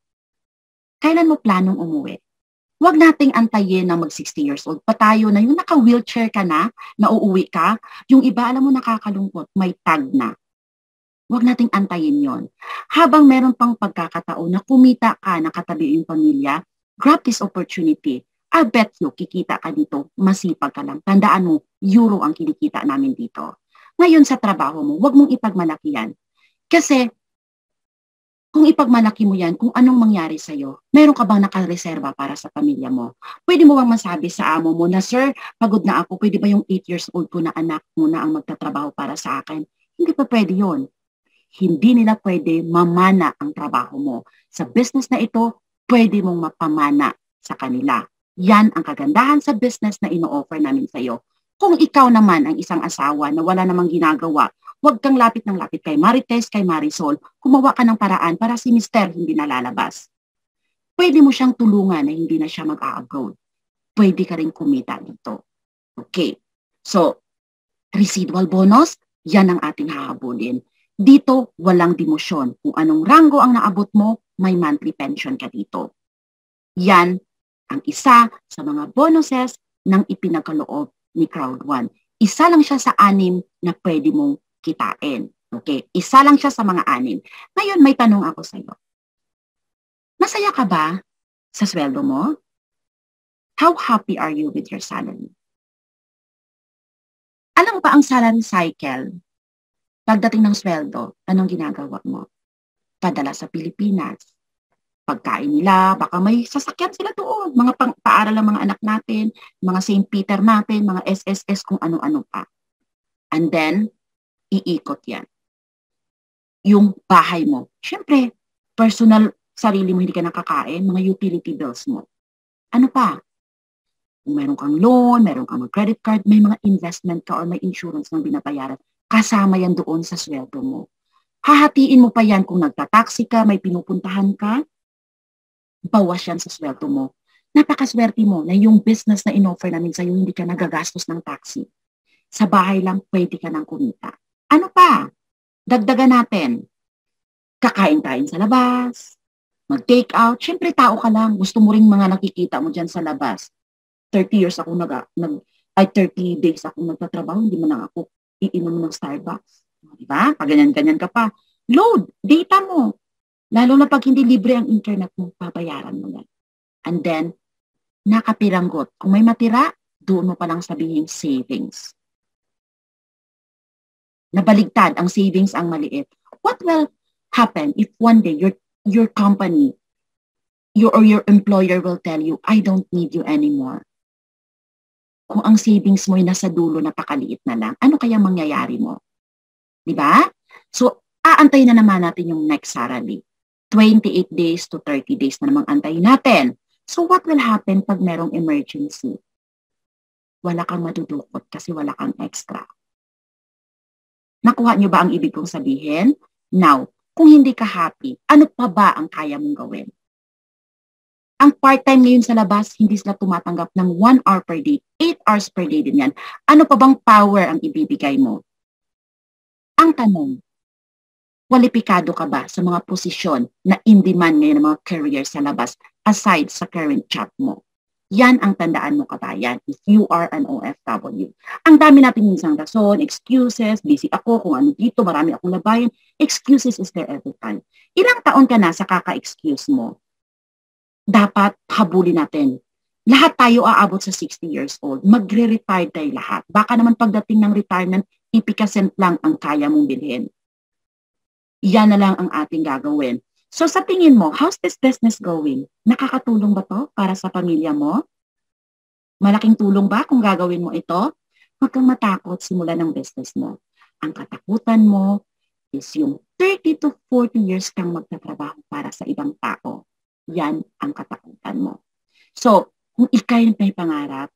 Kailan mo planong umuwi? Huwag nating antayin na mag 60 years old pa tayo na yung naka-wheelchair ka na uuwi ka. Yung iba, alam mo, nakakalungkot, may tag na. Huwag nating antayin yon. Habang meron pang pagkakataon na kumita ka, nakatabi yung pamilya, grab this opportunity. I bet you, kikita ka dito, masipag ka lang. Tandaan mo, euro ang kinikita namin dito. Ngayon sa trabaho mo, huwag mong ipagmalaki yan. Kasi, kung ipagmalaki mo yan, kung anong mangyari sa'yo, meron ka bang nakareserba para sa pamilya mo? Pwede mo bang masabi sa amo mo na, sir, pagod na ako, pwede ba yung 8 years old ko na anak mo na ang magtatrabaho para sa akin? Hindi pa pwede yon. Hindi nila pwede mamana ang trabaho mo. Sa business na ito, pwede mong mapamana sa kanila. Yan ang kagandahan sa business na ino-offer namin sa iyo. Kung ikaw naman ang isang asawa na wala namang ginagawa, huwag kang lapit ng lapit kay Marites, kay Marisol, gumawa ka ng paraan para si Mr. hindi nalalabas. Pwede mo siyang tulungan na hindi na siya mag-a-abroad. Pwede ka rin kumita dito. Okay. So, residual bonus, yan ang ating hahabulin. Dito, walang demosyon. Kung anong ranggo ang naabot mo, may monthly pension ka dito. Yan ang isa sa mga bonuses ng ipinakaloob ni Crowd1. Isa lang siya sa 6 na pwede mong kitain. Okay? Isa lang siya sa mga 6. Ngayon, may tanong ako sa iyo. Masaya ka ba sa sweldo mo? How happy are you with your salary? Alam mo ba ang salary cycle? Pagdating ng sweldo, anong ginagawa mo? Padala sa Pilipinas. Pagkain nila, baka may sasakyan sila doon. Mga paaral ng mga anak natin, mga St. Peter natin, mga SSS, kung ano-ano pa. And then, iikot yan. yung bahay mo. Siyempre, personal sarili mo hindi ka nakakain, mga utility bills mo. Ano pa? Kung meron kang loan, meron kang credit card, may mga investment ka or may insurance na binabayaran, kasama yan doon sa sweldo mo. Hahatiin mo pa yan kung nagtataksi ka, may pinupuntahan ka, bawas yan sa sweldo mo. Napakaswerte mo na yung business na in-offer namin sa'yo, hindi ka nagagastos ng taxi. Sa bahay lang, pwede ka nang kumita. Ano pa? Dagdagan natin. Kakain-kain sa labas, mag-take out. Siyempre, tao ka lang. Gusto mo ring mga nakikita mo dyan sa labas. 30 years ako 30 days ako nagtatrabaho, hindi mo na ako iinom ng Starbucks. Diba? Pag ganyan-ganyan ka pa. Load, data mo. Lalo na pag hindi libre ang internet mo, babayaran mo yan. And then, nakapiranggot. Kung may matira, doon mo palang sabihin savings. Nabaligtad, ang savings ang maliit. What will happen if one day your company, your employer will tell you, I don't need you anymore? Kung ang savings mo ay nasa dulo, napakaliit na lang, ano kaya mangyayari mo? Diba? So, aantayin na naman natin yung next salary. 28 days to 30 days na namang antayin natin. So, what will happen pag merong emergency? Wala kang madudukot kasi wala kang extra. Nakuha nyo ba ang ibig kong sabihin? Now, kung hindi ka happy, ano pa ba ang kaya mong gawin? Ang part-time ngayon sa labas, hindi sila tumatanggap ng 1 hour per day. 8 hours per day din yan. Ano pa bang power ang ibibigay mo? Ang tanong, kwalipikado ka ba sa mga posisyon na in-demand ngayon ng mga career sa labas aside sa current job mo? Yan ang tandaan mo, kabayan, if you are an OFW. Ang dami natin minsan rason, excuses, busy ako, kung ano dito, marami akong labayan. Excuses is there every time. Ilang taon ka na sa kaka-excuse mo? Dapat habulin natin. Lahat tayo aabot sa 60 years old. Magre-retire tayo lahat. Baka naman pagdating ng retirement, 50% lang ang kaya mong bilhin. Yan na lang ang ating gagawin. So sa tingin mo, how's this business going? Nakakatulong ba to para sa pamilya mo? Malaking tulong ba kung gagawin mo ito? Huwag kang matakot simulan ng business mo. Ang katakutan mo is yung 30 to 40 years kang magtatrabaho para sa ibang tao. Yan ang katakutan mo. So, kung ikay may pangarap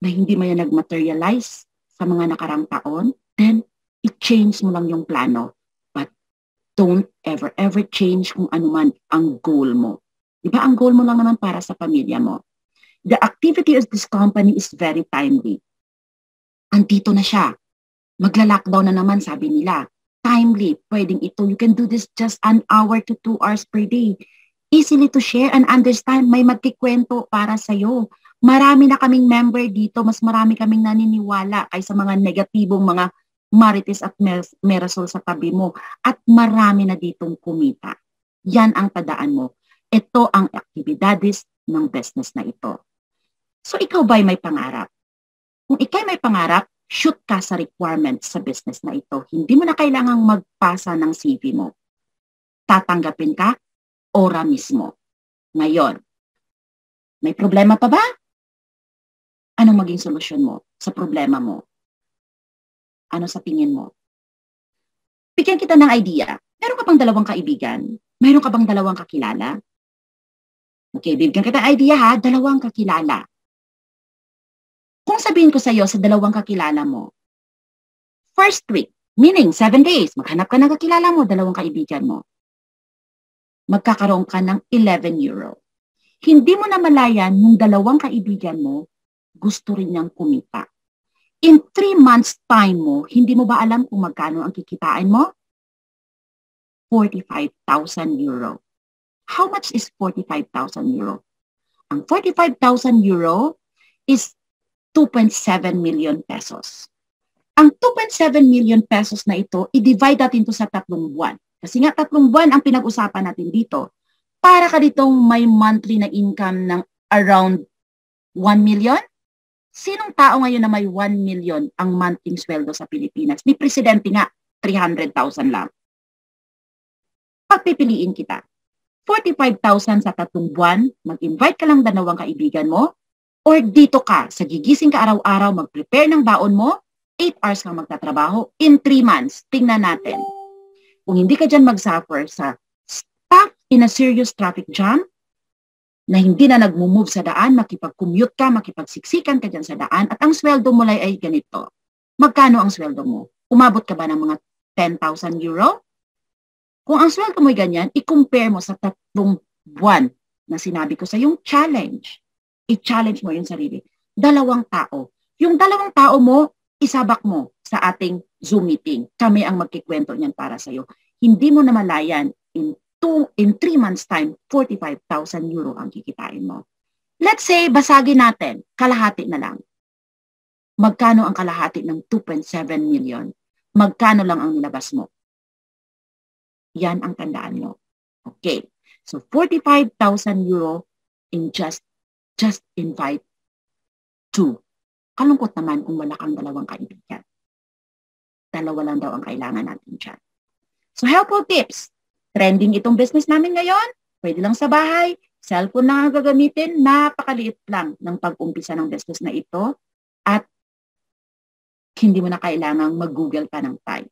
na hindi mo yan nag-materialize sa mga nakarang taon, then i-change mo lang yung plano. But don't ever change kung ano man ang goal mo. Diba ang goal mo lang naman para sa pamilya mo? The activity of this company is very timely. Andito na siya. Magla-lockdown na naman, sabi nila. Timely, pwedeng ito. You can do this just 1 hour to 2 hours per day. Easily to share and understand, may magkikwento para sa'yo. Marami na kaming member dito, mas marami kaming naniniwala kaysa mga negatibong mga marites at merasol sa tabi mo. At marami na ditong kumita. Yan ang tadaan mo. Ito ang aktibidades ng business na ito. So ikaw ba'y may pangarap? Kung ikay may pangarap, shoot ka sa requirements sa business na ito. Hindi mo na kailangang magpasa ng CV mo. Tatanggapin ka ora mismo. Ngayon, may problema pa ba? Anong maging solusyon mo sa problema mo? Ano sa tingin mo? Bigyan kita ng idea. Meron ka bang 2 kaibigan? Meron ka bang 2 kakilala? Okay, bigyan kita ng idea ha, 2 kakilala. Kung sabihin ko sa iyo sa 2 kakilala mo, first week, meaning 7 days, maghanap ka ng kakilala mo, 2 kaibigan mo. Magkakaroon ka ng 11 euro. Hindi mo na malayan yung 2 kaibigan mo, gusto rin niyang kumita. In 3 months time mo, hindi mo ba alam kung magkano ang kikitain mo? 45,000 euro. How much is 45,000 euro? Ang 45,000 euro is 2.7 million pesos. Ang 2.7 million pesos na ito, i-divide natin ito sa 3 buwan. Kasi nga 3 buwan ang pinag-usapan natin dito. Para ka ditong may monthly na income ng around 1 million? Sinong tao ngayon na may 1 million ang monthly sweldo sa Pilipinas? Ni presidente nga, 300,000 lang. Pagpipiliin kita, 45,000 sa 3 buwan, mag-invite ka lang 2 kaibigan mo, or dito ka, sa gigising ka araw-araw, mag-prepare ng baon mo, 8 hours kang magtatrabaho, in 3 months, tingnan natin. Kung hindi ka dyan mag-suffer sa stuck in a serious traffic jam, na hindi na nag-move sa daan, makipag-commute ka, makipagsiksikan ka dyan sa daan, at ang sweldo mo ay ganito. Magkano ang sweldo mo? Umabot ka ba ng mga 10,000 euro? Kung ang sweldo mo ay ganyan, i-compare mo sa 3 buwan na sinabi ko sa yung challenge. I-challenge mo yung sarili. 2 tao. Yung 2 tao mo, isabak mo sa ating Zoom meeting. Kami ang magkikwento niyan para sa'yo. Hindi mo na malayan in 3 months time, 45,000 euro ang kikitain mo. Let's say, basagin natin, kalahati na lang. Magkano ang kalahati ng 2.7 million? Magkano lang ang nilabas mo? Yan ang tandaan mo. Okay. So, 45,000 euro in just invite 2. Kalungkot naman kung wala kang 2 kaibigan. 2 lang daw ang kailangan natin dyan. So, helpful tips. Trending itong business namin ngayon. Pwede lang sa bahay. Cellphone na ang gagamitin. Napakaliit lang ng pag-umpisa ng business na ito. At hindi mo na kailangang mag-google pa ng type.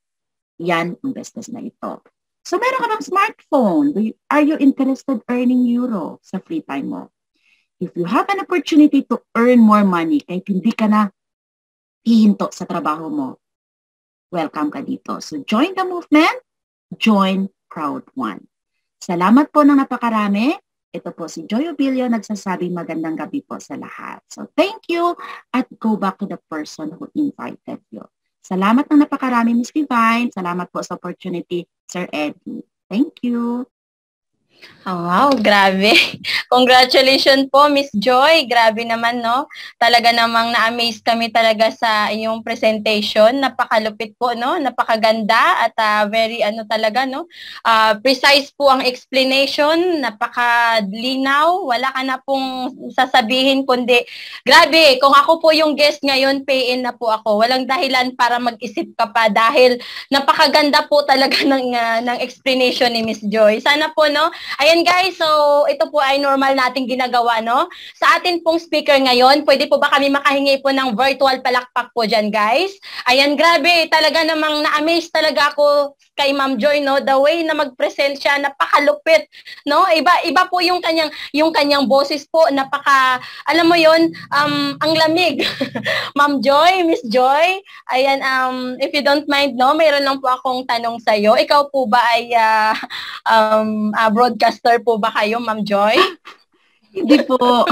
Yan ang business na ito. So, meron ka bang smartphone? Are you interested earning euro sa free time mo? If you have an opportunity to earn more money, kahit hindi ka na hihinto sa trabaho mo, welcome ka dito. So, join the movement. Join Proud One. Salamat po ng napakarami. Ito po si Joy Obilio nagsasabing magandang gabi po sa lahat. So thank you at go back to the person who invited you. Salamat ng napakarami, Miss Divine. Salamat po sa opportunity, Sir Eddie. Thank you. Oh, wow, grabe. Congratulations po, Miss Joy. Grabe naman, no? Talaga namang na-amaze kami talaga sa inyong presentation. Napakalupit po, no? Napakaganda at very talaga, no? Precise po ang explanation. Napakalinaw. Wala ka na pong sasabihin kundi, grabe, kung ako po yung guest ngayon, pay in na po ako. Walang dahilan para mag-isip ka pa dahil napakaganda po talaga ng explanation ni Miss Joy. Sana po, no? Ayan guys, so ito po ay normal nating ginagawa, no? Sa atin pong speaker ngayon, pwede po ba kami makahingi po ng virtual palakpak po dyan, guys? Ayan, grabe, talaga namang na-amaze talaga ako kay Ma'am Joy, no? The way na mag-present siya, napakalupit, no? Iba po yung kanyang boses po, alam mo yon, ang lamig. Ma'am Joy, Miss Joy, ayan, if you don't mind, no? Mayroon lang po akong tanong sa'yo. Ikaw po ba ay broadcaster po ba kayo, Ma'am Joy? Hindi po.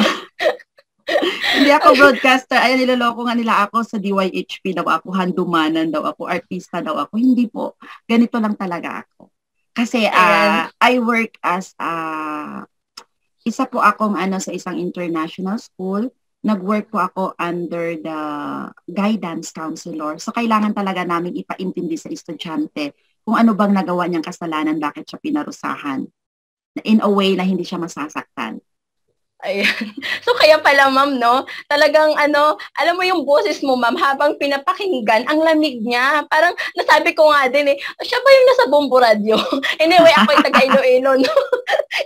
Hindi ako broadcaster. Ayan, niloloko nga nila ako sa DYHP daw ako, handumanan daw ako, artista daw ako. Hindi po. Ganito lang talaga ako. Kasi I work as isa po akong sa isang international school. Nag-work po ako under the guidance counselor. So, kailangan talaga namin ipaintindi sa estudyante kung ano bang nagawa niyang kasalanan, bakit siya pinarusahan. In a way na hindi siya masasaktan. Ayan. So, kaya pala, ma'am, no? Talagang, alam mo yung boses mo, ma'am, habang pinapakinggan, ang lamig niya. Parang, nasabi ko nga din siya ba yung nasa Bombo Radio? Anyway, ako yung taga-Iloilo, no?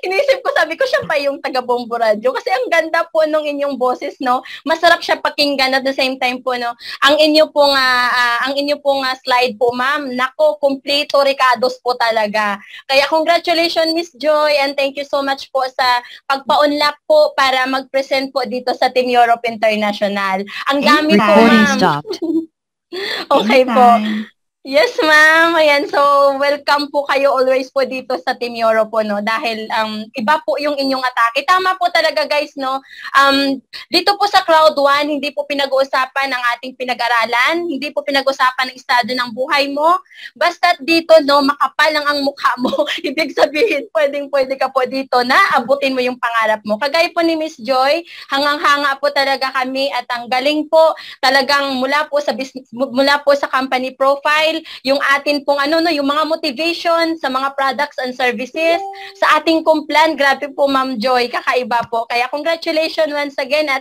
Inisip ko, sabi ko, siya pa yung taga-Bombo Radio. Kasi ang ganda po nung inyong boses, no? Masarap siya pakinggan at the same time po, no? Ang inyo pong slide po, ma'am, nako, kompleto Ricados po talaga. Kaya, congratulations, Miss Joy, and thank you so much po sa pagpa-unlock po para mag-present po dito sa Team Europe International. Ang dami po, ma'am. Okay po. Yes, ma'am. Ayan, so welcome po kayo always po dito sa Team Europe po, no? Dahil iba po yung inyong atake. Tama po talaga, guys, no? Dito po sa Crowd One, hindi po pinag-uusapan ang ating pinag-aralan, hindi po pinag-uusapan ang estado ng buhay mo. Basta dito, no, makapal lang ang mukha mo. Ibig sabihin, pwedeng-pwede ka po dito na abutin mo yung pangarap mo. Kagaya po ni Miss Joy, hangang-hanga po talaga kami at ang galing po talagang mula po sa business, mula po sa company profile, yung atin pong yung mga motivation sa mga products and services, sa ating kumplan, grabe po Ma'am Joy, kakaiba po. Kaya congratulations once again at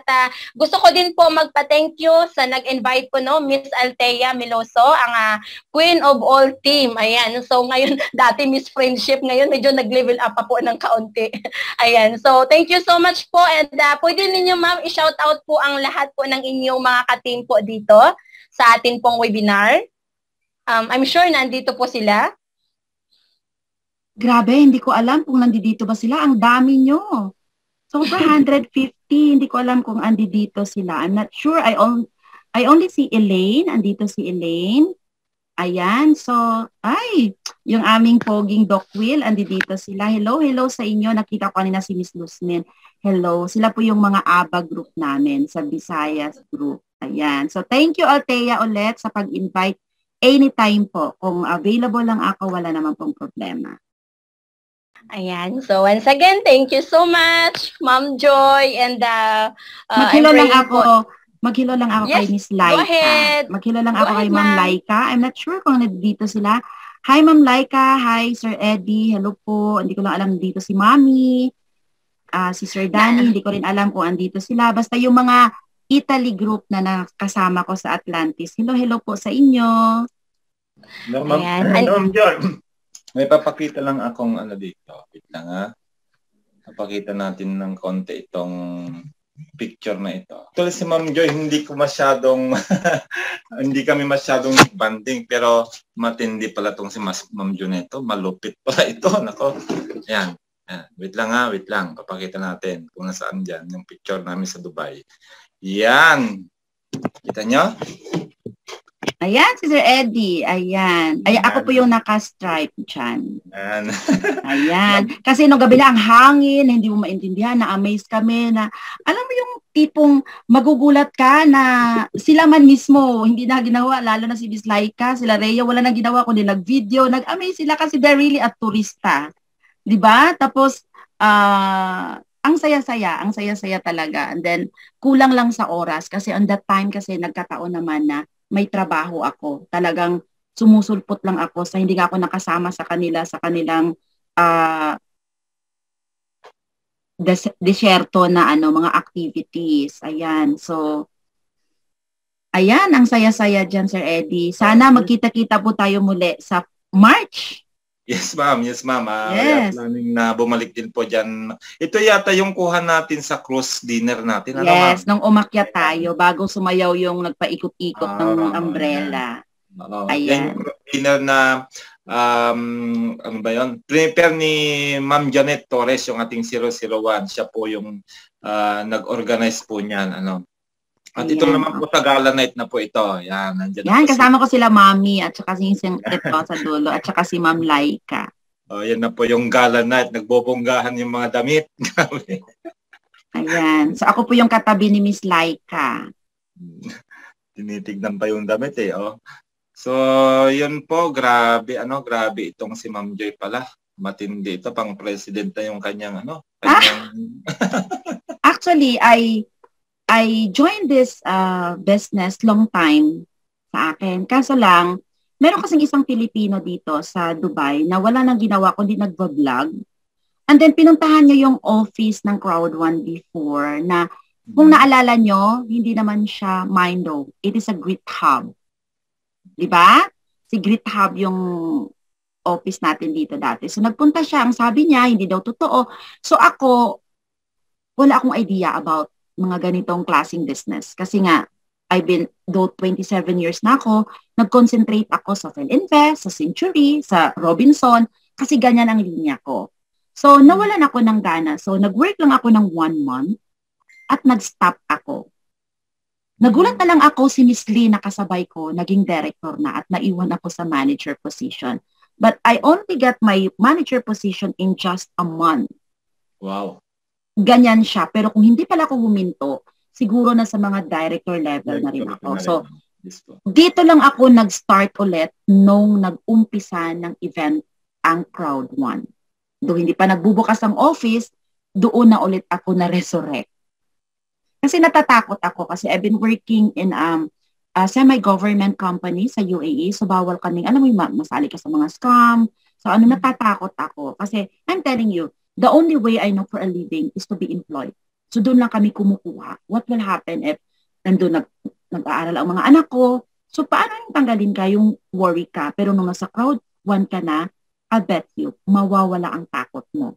gusto ko din po magpa-thank you sa nag-invite po, no, Miss Althea Miloso, ang Queen of All Team. Ayan, so ngayon, dati Miss Friendship, ngayon medyo nag-level up pa po ng kaunti. Ayan, so thank you so much po and pwede ninyo ma'am i-shout out po ang lahat po ng inyong mga ka-team po dito sa atin pong webinar. I'm sure nandito po sila. Grabe, hindi ko alam kung nandito ba sila. Ang dami nyo. Sobra 150. Hindi ko alam kung andito sila. I'm not sure. I only see Elaine. Andito si Elaine. Ayan. So, ay, yung aming poging Doc Will, andito sila. Hello, hello sa inyo. Nakita ko kanina si Miss Luzmin. Hello. Sila po yung mga ABA group namin sa Visayas group. Ayan. So, thank you, Althea, ulit sa pag-invite. Anytime po. Kung available lang ako, wala naman pong problema. Ayan. So, once again, thank you so much, Ma'am Joy. And Maghilo lang ako. Maghilo lang ako kay Miss Laika. Go ahead. Maghilo lang ako kay Ma'am Laika. I'm not sure kung nandito sila. Hi, Ma'am Laika. Hi, Sir Eddie. Hello po. Hindi ko lang alam dito si Mami. Si Sir Danny. Hindi ko rin alam kung andito sila. Basta yung mga Italy group na nakasama ko sa Atlantis. Hello, hello po sa inyo. Ma'am Joy. May papakita lang akong dito. Wait lang ha. Papakita natin ng konti itong picture na ito. Actually si Ma'am Joy, hindi kami masyadong banding, pero matindi pala itong si Ma'am Joy nito. Malupit pala ito. Nako. Ayan. Wait lang ha, wait lang. Papakita natin kung nasaan dyan yung picture namin sa Dubai. Yan. Kita nyo? Ayan, si Sir Eddie. Ayan. Ay, ako po yung naka-stripe dyan. Ayan. Kasi nung gabi na ang hangin, hindi mo maintindihan, na-amaze kami na, alam mo yung tipong magugulat ka na sila man mismo, hindi na ginawa, lalo na si Miss Laika, sila Rhea, wala na ginawa, kundi nag-video, nag-amaze sila kasi they're really a turista. Diba? Tapos, ang saya-saya talaga. And then, kulang lang sa oras kasi on that time kasi nagkataon naman na may trabaho ako. Talagang sumusulpot lang ako sa hindi nga ako nakasama sa kanila sa kanilang desyerto na mga activities. Ayan. So, ayan, ang saya-saya dyan, Sir Eddie. Sana magkita-kita po tayo muli sa March. Yes, ma'am. Yes, ma'am. Yes. Planning na bumalik din po dyan. Ito yata yung kuha natin sa cruise dinner natin. Yes, nung umakyat tayo, bago sumayaw yung nagpaikot-ikot ng umbrella. Ayan. Yung cruise dinner na, ano ba yun? Prepare ni Ma'am Janet Torres, yung ating 001. Siya po yung nag-organize po niyan. At ito naman po sa gala night na po ito. Yan, yan kasama ko sila Mami at saka si ito sa dulo at saka si Ma'am Laika. Yan na po yung gala night. Nagbobonggahan yung mga damit. Ayan. So ako po yung katabi ni Miss Laika. Tinitignan pa yung damit So, yun po. Grabe, grabe itong si Ma'am Joy pala. Matindi ito. Pang president na yung kanyang, Actually, I joined this business long time sa akin. Kaso lang, meron kasing isang Pilipino dito sa Dubai na wala nang ginawa kundi nagva-vlog. And then pinuntahan niya yung office ng Crowd1 before na kung naalala nyo, hindi naman siya Mindo. It is a Grit Hub. Diba? Si Grit Hub yung office natin dito dati. So nagpunta siya, ang sabi niya, hindi daw totoo. So ako, wala akong idea about mga ganitong klaseng business. Kasi nga, though 27 years na ako, nag-concentrate ako sa Philinvest, sa Century, sa Robinson, kasi ganyan ang linya ko. So, nawalan ako ng gana. So, nag-work lang ako ng 1 month at nag-stop ako. Nagulat na lang ako si Miss Lee na kasabay ko, naging director na at naiwan ako sa manager position. But I only got my manager position in just a month. Wow. Ganyan siya. Pero kung hindi pala ako huminto, siguro na sa mga director level na rin ako. So, dito lang ako nag-start ulit nung nag-umpisa ng event ang Crowd1. Doon hindi pa nagbubukas ang office, doon na ulit ako na-resurrect. Kasi natatakot ako kasi I've been working in a semi-government company sa UAE. So, bawal kaming, alam mo yung masali ka sa mga scam. So, natatakot ako. Kasi, I'm telling you, the only way I know for a living is to be employed. So doon lang kami kumukuha. What will happen if nandun nag-aaral ang mga anak ko? So paano yung tanggalin ka, yung worry ka? Pero nung nasa Crowd1 ka na, I bet you, mawawala ang takot mo.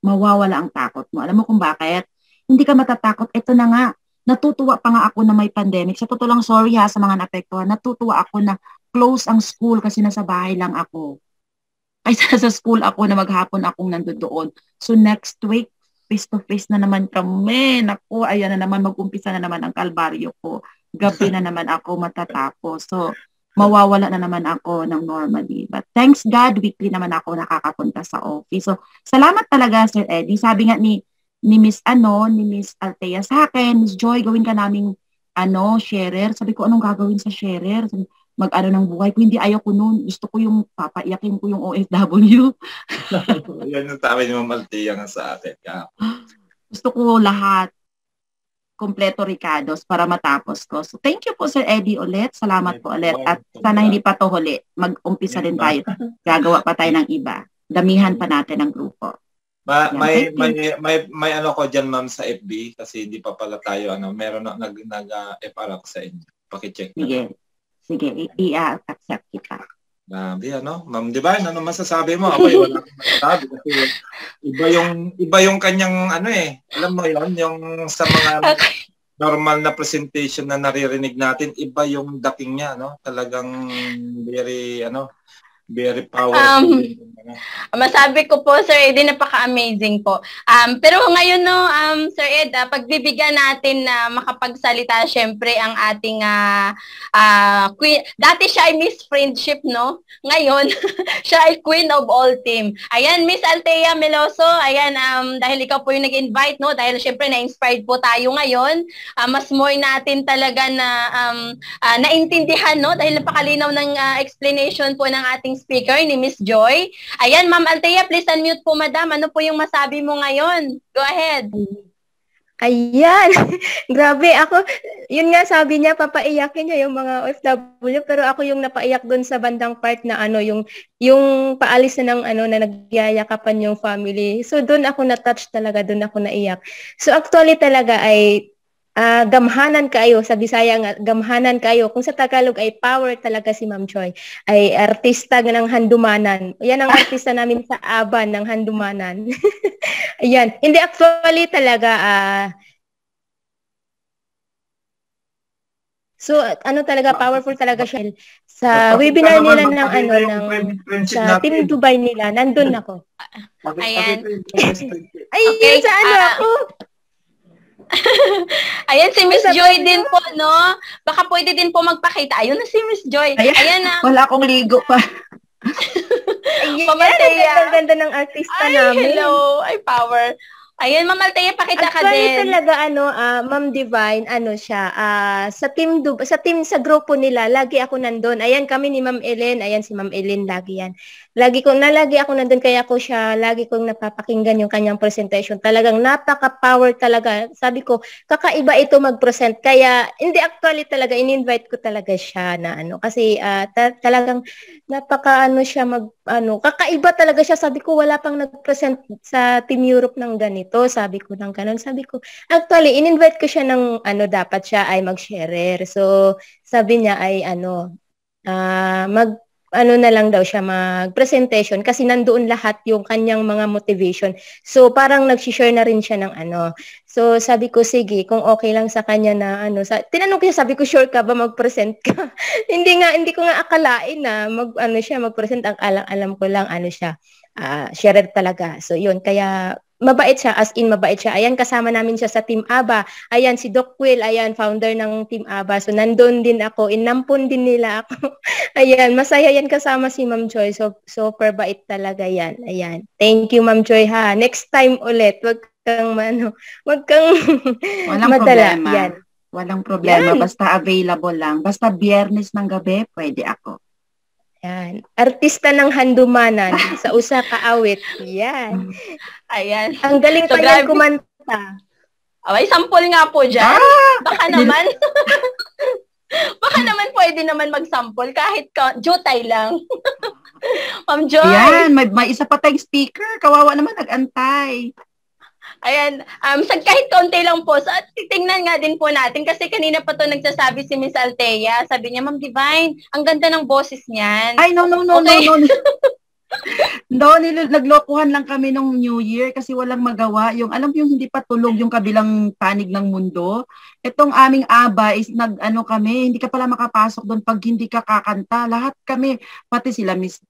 Mawawala ang takot mo. Alam mo kung bakit? Hindi ka matatakot. Ito na nga, natutuwa pa nga ako na may pandemic. Sa totoo lang, sorry sa mga naapektuhan, natutuwa ako na close ang school kasi nasa bahay lang ako. kaysa sa school ako na maghapon akong nandoon. So next week, face-to-face na naman kami. Naku, ayan na naman, mag-umpisa na naman ang kalbaryo ko. Gabi na naman ako matatapos. So, mawawala na naman ako ng normally. But thanks God, weekly naman ako nakakapunta sa office. So, salamat talaga, Sir Eddie. Sabi nga ni Miss Althea sa akin, Miss Joy, gawin ka naming sharer. Sabi ko, anong gagawin sa sharer? Mag-ano ng buhay ko. Hindi, ayaw ko noon. Gusto ko yung papaiyakin ko yung OFW. Yan yung sabi ni Ma'am Althea nga sa akin. Gusto ko lahat kompleto Ricardos para matapos ko. So, thank you po, Sir Eddie, ulit. Salamat po ulit. At sana hindi pa to huli. Mag-umpisa din tayo. Gagawa pa tayo ng iba. Damihan pa natin ang grupo. May ano ko dyan, ma'am, sa FB kasi hindi pa pala tayo meron nag-FR ako sa inyo. Paki-check na. Sige, i-accept kita. Grabe, Ma'am Divine, ano masasabi mo? Ako wala akong masasabi kasi iba yung kanyang alam mo yon, yung sa mga normal na presentation na naririnig natin, iba yung dating niya, talagang very powerful. Masabi ko po, Sir Ed, napaka-amazing po. Pero ngayon, Sir Ed, pagbibigyan natin na makapagsalita, syempre, ang ating queen. Dati siya ay Miss Friendship, no? Ngayon, siya ay Queen of All Team. Ayan, Miss Althea Meloso, ayan, dahil ikaw po yung nag-invite, no? Dahil syempre, na-inspired po tayo ngayon. Mas more natin talaga na naintindihan, no? Dahil napakalinaw ng explanation po ng ating speaker ni Miss Joy. Ayan, Ma'am Althea, please unmute po, Madam. Ano po yung masabi mo ngayon? Go ahead. Ayan. Grabe, ako, yun nga sabi niya, papaiyakin niya yung mga OFW, pero ako yung napaiyak doon sa bandang part na yung paalis na ng na nagyayakapan yung family. So doon ako na-touch talaga, doon ako naiyak. So actually talaga ay gamhanan kayo, sa Bisaya nga, gamhanan kayo. Kung sa Tagalog ay power talaga si Ma'am Joy. Ay artista ng handumanan. Yan ang artista namin sa Aban ng handumanan. Ayan. Hindi actually talaga, so talaga, powerful talaga siya. Sa webinar nila sa Team Dubai nila, nandun ako. Ayan. Ay, okay, sa ako. Ayan, si Miss Joy din po, no? Baka pwede din po magpakita. Ayun na si Miss Joy. Ayan na. Wala akong ligo pa. Pamataya. Ang ganda ng artista namin. Hello. Ay, power. Ayan, Ma'am Althea, pakita ka din. Talaga, Ma'am Divine, siya, sa grupo nila, lagi ako nandun. Ayan, kami ni Ma'am Ellen, ayan si Ma'am Ellen, lagi yan. Lagi ako nandun, kaya ko siya, lagi kong napapakinggan yung kanyang presentation. Talagang napaka-power talaga. Sabi ko, kakaiba ito mag-present. Kaya, hindi actually talaga, in-invite ko talaga siya na kasi talagang siya kakaiba talaga siya. Sabi ko, wala pang nag-present sa Team Europe ng ganito. Sabi ko ng ganun. Sabi ko, actually, in-invite ko siya ng dapat siya ay mag-share. So, sabi niya ay na lang daw siya mag-presentation kasi nandoon lahat yung kanyang mga motivation. So, parang nag-share na rin siya ng So, sabi ko, sige, kung okay lang sa kanya na tinanong ko siya, sabi ko, sure ka ba mag-present ka? hindi ko nga akalain na mag-present. Ang alam ko lang, siya, sharer talaga. So, yun, kaya mabait siya, as in mabait siya. Ayan, kasama namin siya sa Team ABA. Ayan, si Doc Will, ayan, founder ng Team ABA. So, nandun din ako. Inampun din nila ako. Ayan, masaya yan kasama si Ma'am Joy. So, super bait talaga yan. Ayan. Thank you, Ma'am Joy, ha. Next time ulit, wag kang walang madala. Problema. Yan. Walang problema. Yan. Basta available lang. Basta Biyernes ng gabi, pwede ako. Yan. Artista ng handumanan sa usa ka awit. Yan. Ayan. Ang galing pa yan kumanta. Ay, sample nga po dyan. Baka naman. Baka naman pwede naman mag-sample kahit jutay lang. Ma'am Joy. Yan, may isa pa tayong speaker. Kawawa naman nag-antay. Ayan, kahit konti lang po. So, titingnan nga din po natin kasi kanina pa to nagsasabi si Miss Althea. Sabi niya, Ma'am Divine, ang ganda ng boses niyan. Ay, no. No, naglokohan lang kami nung New Year kasi walang magawa. Yung alam yung hindi pa tulog yung kabilang panig ng mundo. Itong aming aba is nag-ano kami, hindi ka pala makapasok doon pag hindi ka kakanta. Lahat kami, pati sila Miss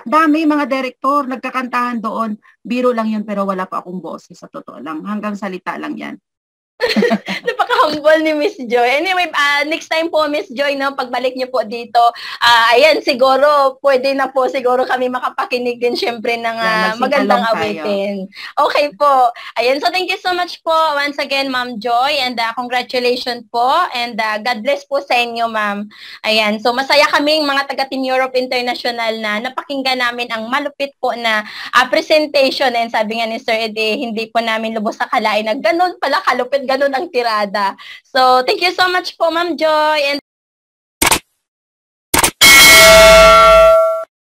dami mga direktor nagkakantahan doon. Biro lang yun pero wala pa akong boses sa totoo lang. Hanggang salita lang yan. Napaka-humble ni Miss Joy. Anyway, next time po, Miss Joy, no, pagbalik niyo po dito, ayan, siguro, pwede na po siguro kami makapakinig din syempre ng magandang awitin. Okay po. Ayan, so thank you so much po once again, Ma'am Joy, and congratulations po, and God bless po sa inyo, Ma'am. Ayan, so masaya kaming mga taga-Team Europe International na napakinggan namin ang malupit po na presentation, and sabi nga ni Sir Ede, hindi po namin lubos sa kalain na ganun pala kalupit, ganun ang tirada. So, thank you so much po, Ma'am Joy. And